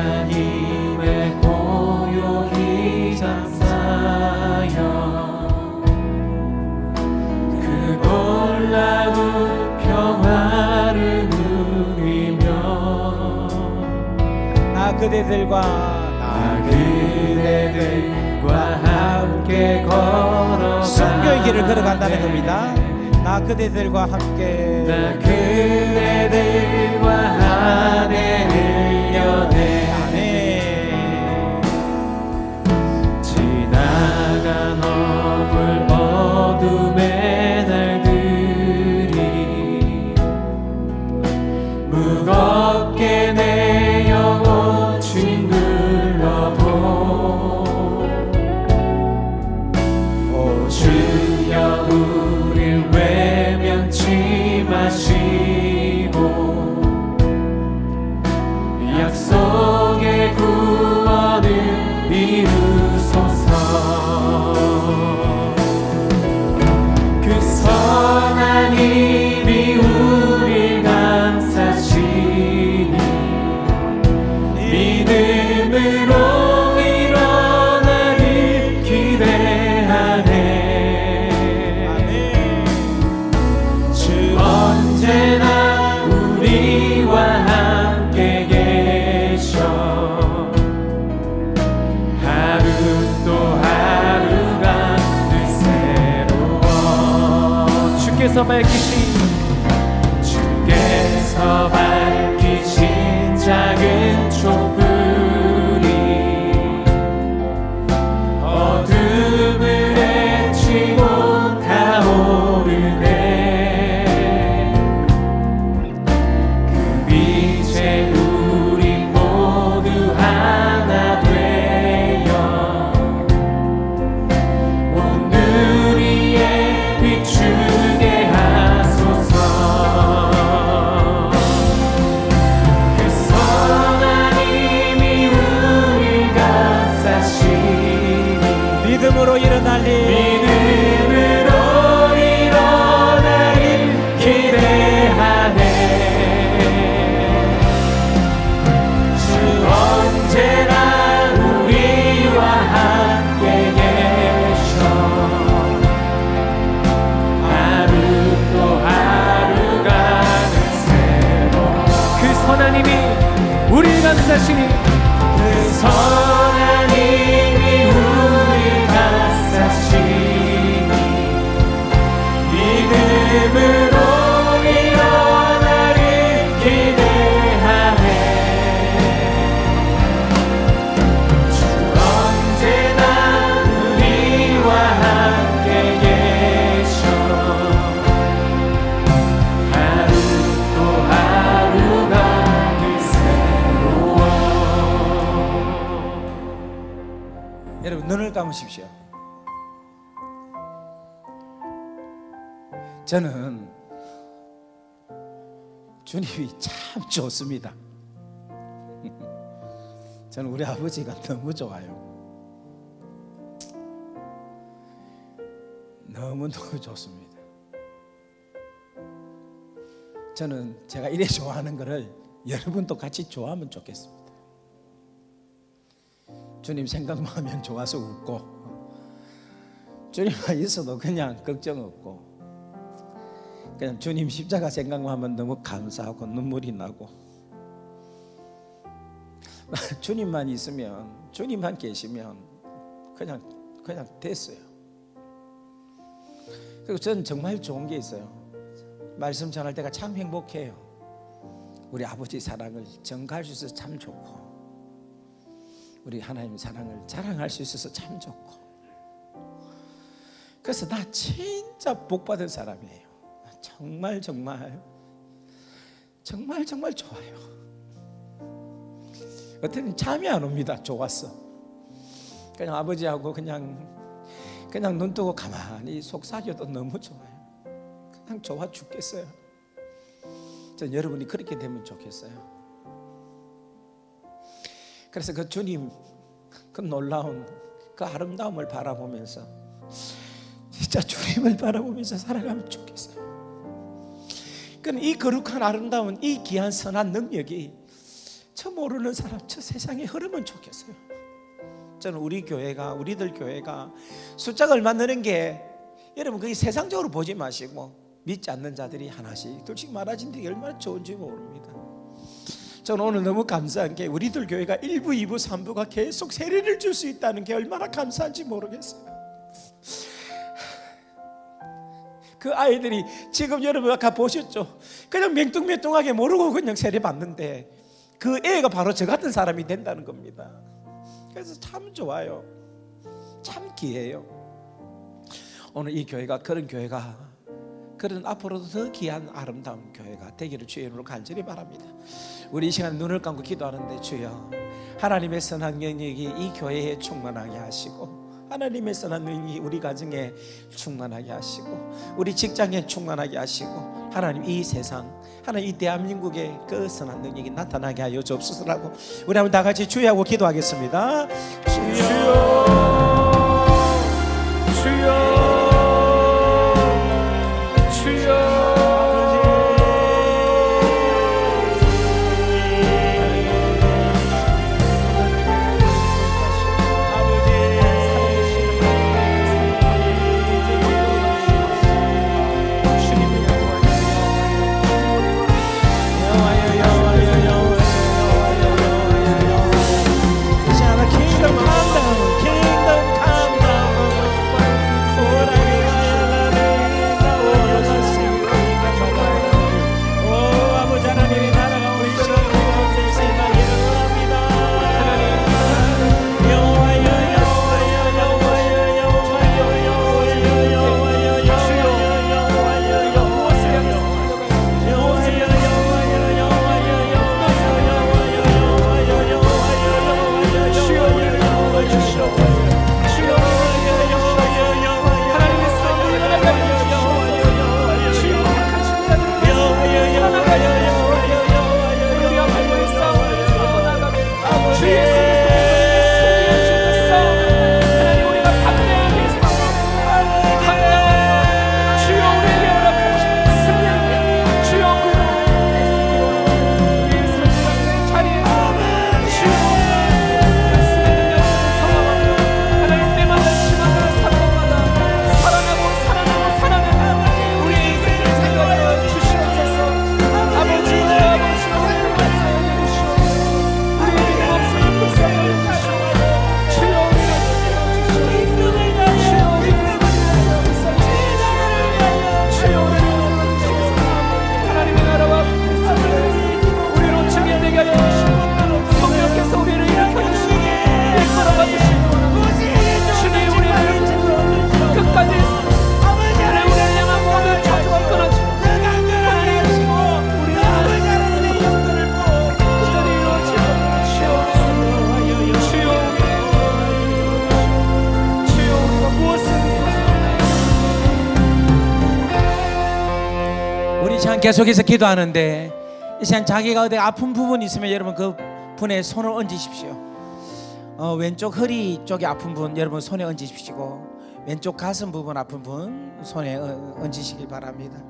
[SPEAKER 2] 하나님의 고요히 잠사여 그 놀라운 평화를 누리며
[SPEAKER 1] 나 그대들과
[SPEAKER 2] 함께 걸어가
[SPEAKER 1] 순교의 길을 걸어간다는 겁니다. 나 그대들과 함께
[SPEAKER 2] 한 해를 여내 지나간 어둠의 날들이 무겁게 내 영혼 짓눌러도 오 주여 우릴 외면치 마시고 약속의 구원을 이루소서. 그 선한 힘이 우릴 감싸시니 믿음으로 일어나길 기대하네. 주 언제나 우리와 함께 계셔 하루 또 하루가 늘 새로워. 주께서 밝히신 작은 촛불이 어둠을 헤치고 타오르네. 그 빛에 우리 모두 하나 되어 온 누리에 비추게 하소서. 사시니 그 선한 힘이 우리 감싸시니 믿음으로 일어나를 기대하네. 주 언제나 우리와 함께 계셔 하루 또 하루가 새로워.
[SPEAKER 1] 여러분 눈을 감으십시오. 저는 주님이 참 좋습니다. 저는 우리 아버지가 너무 좋아요. 너무너무 좋습니다. 저는 제가 이래 좋아하는 거를 여러분도 같이 좋아하면 좋겠습니다. 주님 생각만 하면 좋아서 웃고, 주님만 있어도 그냥 걱정 없고, 그냥 주님 십자가 생각만 하면 너무 감사하고 눈물이 나고, 주님만 있으면, 주님만 계시면 그냥 됐어요. 그리고 저는 정말 좋은 게 있어요. 말씀 전할 때가 참 행복해요. 우리 아버지 사랑을 전가할 수 있어서 참 좋고, 우리 하나님 사랑을 자랑할 수 있어서 참 좋고, 그래서 나 진짜 복 받은 사람이에요. 정말 좋아요. 어때는 잠이 안 옵니다. 좋았어. 그냥 아버지하고 그냥 눈 뜨고 가만히 속삭여도 너무 좋아요. 그냥 좋아 죽겠어요. 전 여러분이 그렇게 되면 좋겠어요. 그래서 그 주님, 그 놀라운 그 아름다움을 바라보면서, 진짜 주님을 바라보면서 살아가면 좋겠어요. 그러니까 이 거룩한 아름다운, 이 귀한 선한 능력이 저 모르는 사람, 저 세상에 흐르면 좋겠어요. 저는 우리들 교회가 숫자가 얼마 느는 게, 여러분 그게 세상적으로 보지 마시고 믿지 않는 자들이 하나씩 둘씩 많아진 게 얼마나 좋은지 모릅니다. 저는 오늘 너무 감사한 게, 우리들 교회가 1부, 2부, 3부가 계속 세례를 줄 수 있다는 게 얼마나 감사한지 모르겠어요. 그 아이들이 지금 여러분 아까 보셨죠? 그냥 맹뚱맹뚱하게 모르고 그냥 세례 받는데, 그 애가 바로 저 같은 사람이 된다는 겁니다. 그래서 참 좋아요. 참 귀해요. 오늘 이 교회가 그런 교회가, 그런 앞으로도 더 귀한 아름다운 교회가 되기를 주의 이름으로 간절히 바랍니다. 우리 이 시간 눈을 감고 기도하는데, 주여 하나님의 선한 능력이 이 교회에 충만하게 하시고, 하나님의 선한 능력이 우리 가정에 충만하게 하시고, 우리 직장에 충만하게 하시고, 하나님 이 세상, 하나님 이 대한민국에 그 선한 능력이 나타나게 하여 주옵소서라고 우리 한번 다 같이 주여하고 기도하겠습니다.
[SPEAKER 2] 주여 주여
[SPEAKER 1] Kingdom come down, kingdom 시간 계속해서 기도하는데 이 시간 자기가 어디 아픈 부분이 있으면 여러분 그 분의 손을 얹으십시오. 왼쪽 허리 쪽이 아픈 분 여러분 손에 얹으십시오. 왼쪽 가슴 부분 아픈 분 손에 얹으시길 바랍니다.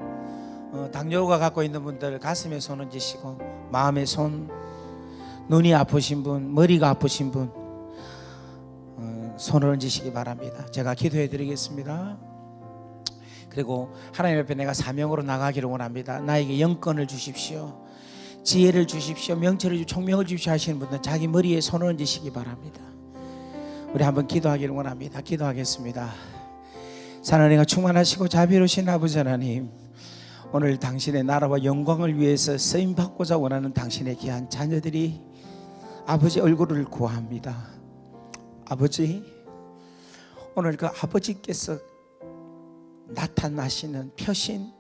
[SPEAKER 1] 당뇨가 갖고 있는 분들 가슴에 손 얹으시고, 마음에 손, 눈이 아프신 분, 머리가 아프신 분 손을 얹으시기 바랍니다. 제가 기도해 드리겠습니다. 그리고 하나님 앞에 내가 사명으로 나가기를 원합니다. 나에게 영권을 주십시오, 지혜를 주십시오, 명철을 주십시오, 총명을 주십시오 하시는 분들은 자기 머리에 손을 얹으시기 바랍니다. 우리 한번 기도하기를 원합니다. 기도하겠습니다. 사랑하고 충만하시고 자비로우신 아버지 하나님, 오늘 당신의 나라와 영광을 위해서 쓰임받고자 원하는 당신의 귀한 자녀들이 아버지 얼굴을 구합니다. 아버지, 오늘 그 아버지께서 나타나시는 표신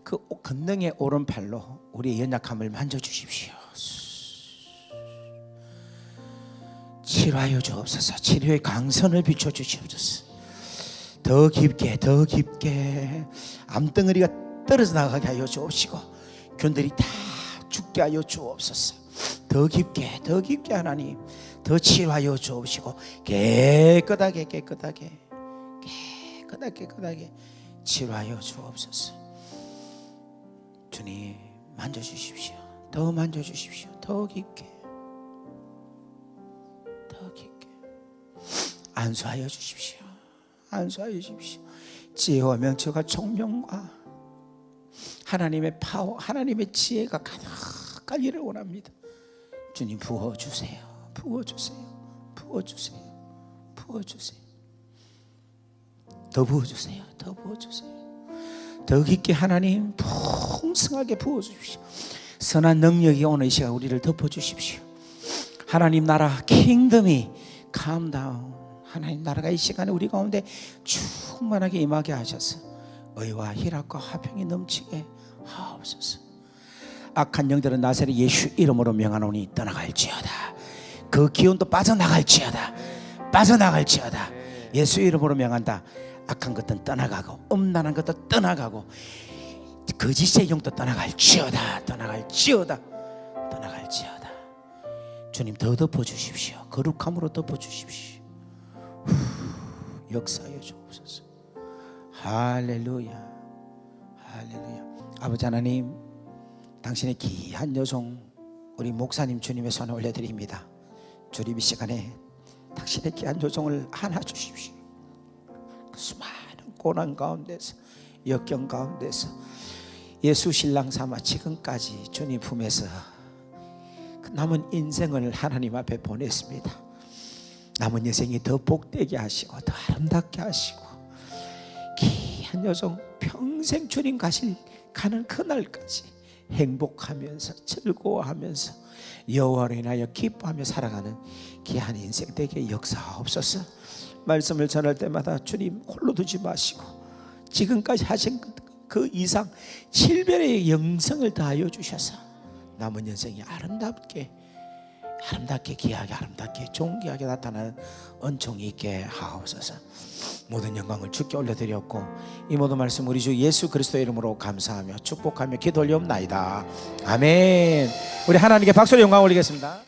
[SPEAKER 1] 그 권능의 오른팔로 우리의 연약함을 만져주십시오. 치료하여 주옵소서. 치료의 강선을 비춰주시옵소서. 더 깊게 더 깊게 암덩어리가 떨어져 나가게 하여 주옵시고 균들이 다 죽게 하여 주옵소서. 더 깊게 더 깊게 하나님 더 치료하여 주옵시고 깨끗하게 치료하여 주옵소서. 주님 만져주십시오. 더 만져주십시오. 더 깊게 안수하여 주십시오. 안수하여 주십시오. 지혜와 명철과 총명과 하나님의 파워, 하나님의 지혜가 가득하기를 원합니다. 주님 부어주세요. 부어주세요. 부어주세요. 부어주세요. 더 부어주세요. 더 부어주세요. 더 깊게 하나님 풍성하게 부어주십시오. 선한 능력이 오늘 이 시간 우리를 덮어주십시오. 하나님 나라 킹덤이 캄다운, 하나님 나라가 이 시간에 우리 가운데 충만하게 임하게 하셔서 의와 희락과 화평이 넘치게 하옵소서. 악한 영들은 나사렛 예수 이름으로 명하노니 떠나갈지어다. 그 기운도 빠져나갈지어다. 빠져나갈지어다. 예수 이름으로 명한다. 악한 것들은 떠나가고 음란한 것도 떠나가고 거짓의 영도 떠나갈지어다. 떠나갈지어다. 떠나갈지어다. 주님 더 덮어주십시오. 거룩함으로 덮어주십시오. 역사하여 주옵소서. 할렐루야. 할렐루야. 아버지 하나님, 당신의 귀한 여종 우리 목사님 주님의 손에 올려드립니다. 주님 이 시간에 당신의 귀한 여종을 안아주십시오. 그 수많은 고난 가운데서 역경 가운데서 예수 신랑 삼아 지금까지 주님 품에서 그 남은 인생을 하나님 앞에 보냈습니다. 남은 인생이 더 복되게 하시고 더 아름답게 하시고 귀한 여종 평생 주님 가는 그날까지 행복하면서 즐거워하면서 여호와로 인하여 기뻐하며 살아가는 귀한 인생 되게 역사하옵소서. 말씀을 전할 때마다 주님 홀로 두지 마시고 지금까지 하신 그 이상 7배의 영성을 다하여 주셔서 남은 인생이 아름답게 귀하게 아름답게 존귀하게 나타나는 은총이 있게 하옵소서. 모든 영광을 주께 올려드렸고 이 모든 말씀 우리 주 예수 그리스도의 이름으로 감사하며 축복하며 기도 올리옵나이다. 아멘. 우리 하나님께 박수로 영광 올리겠습니다.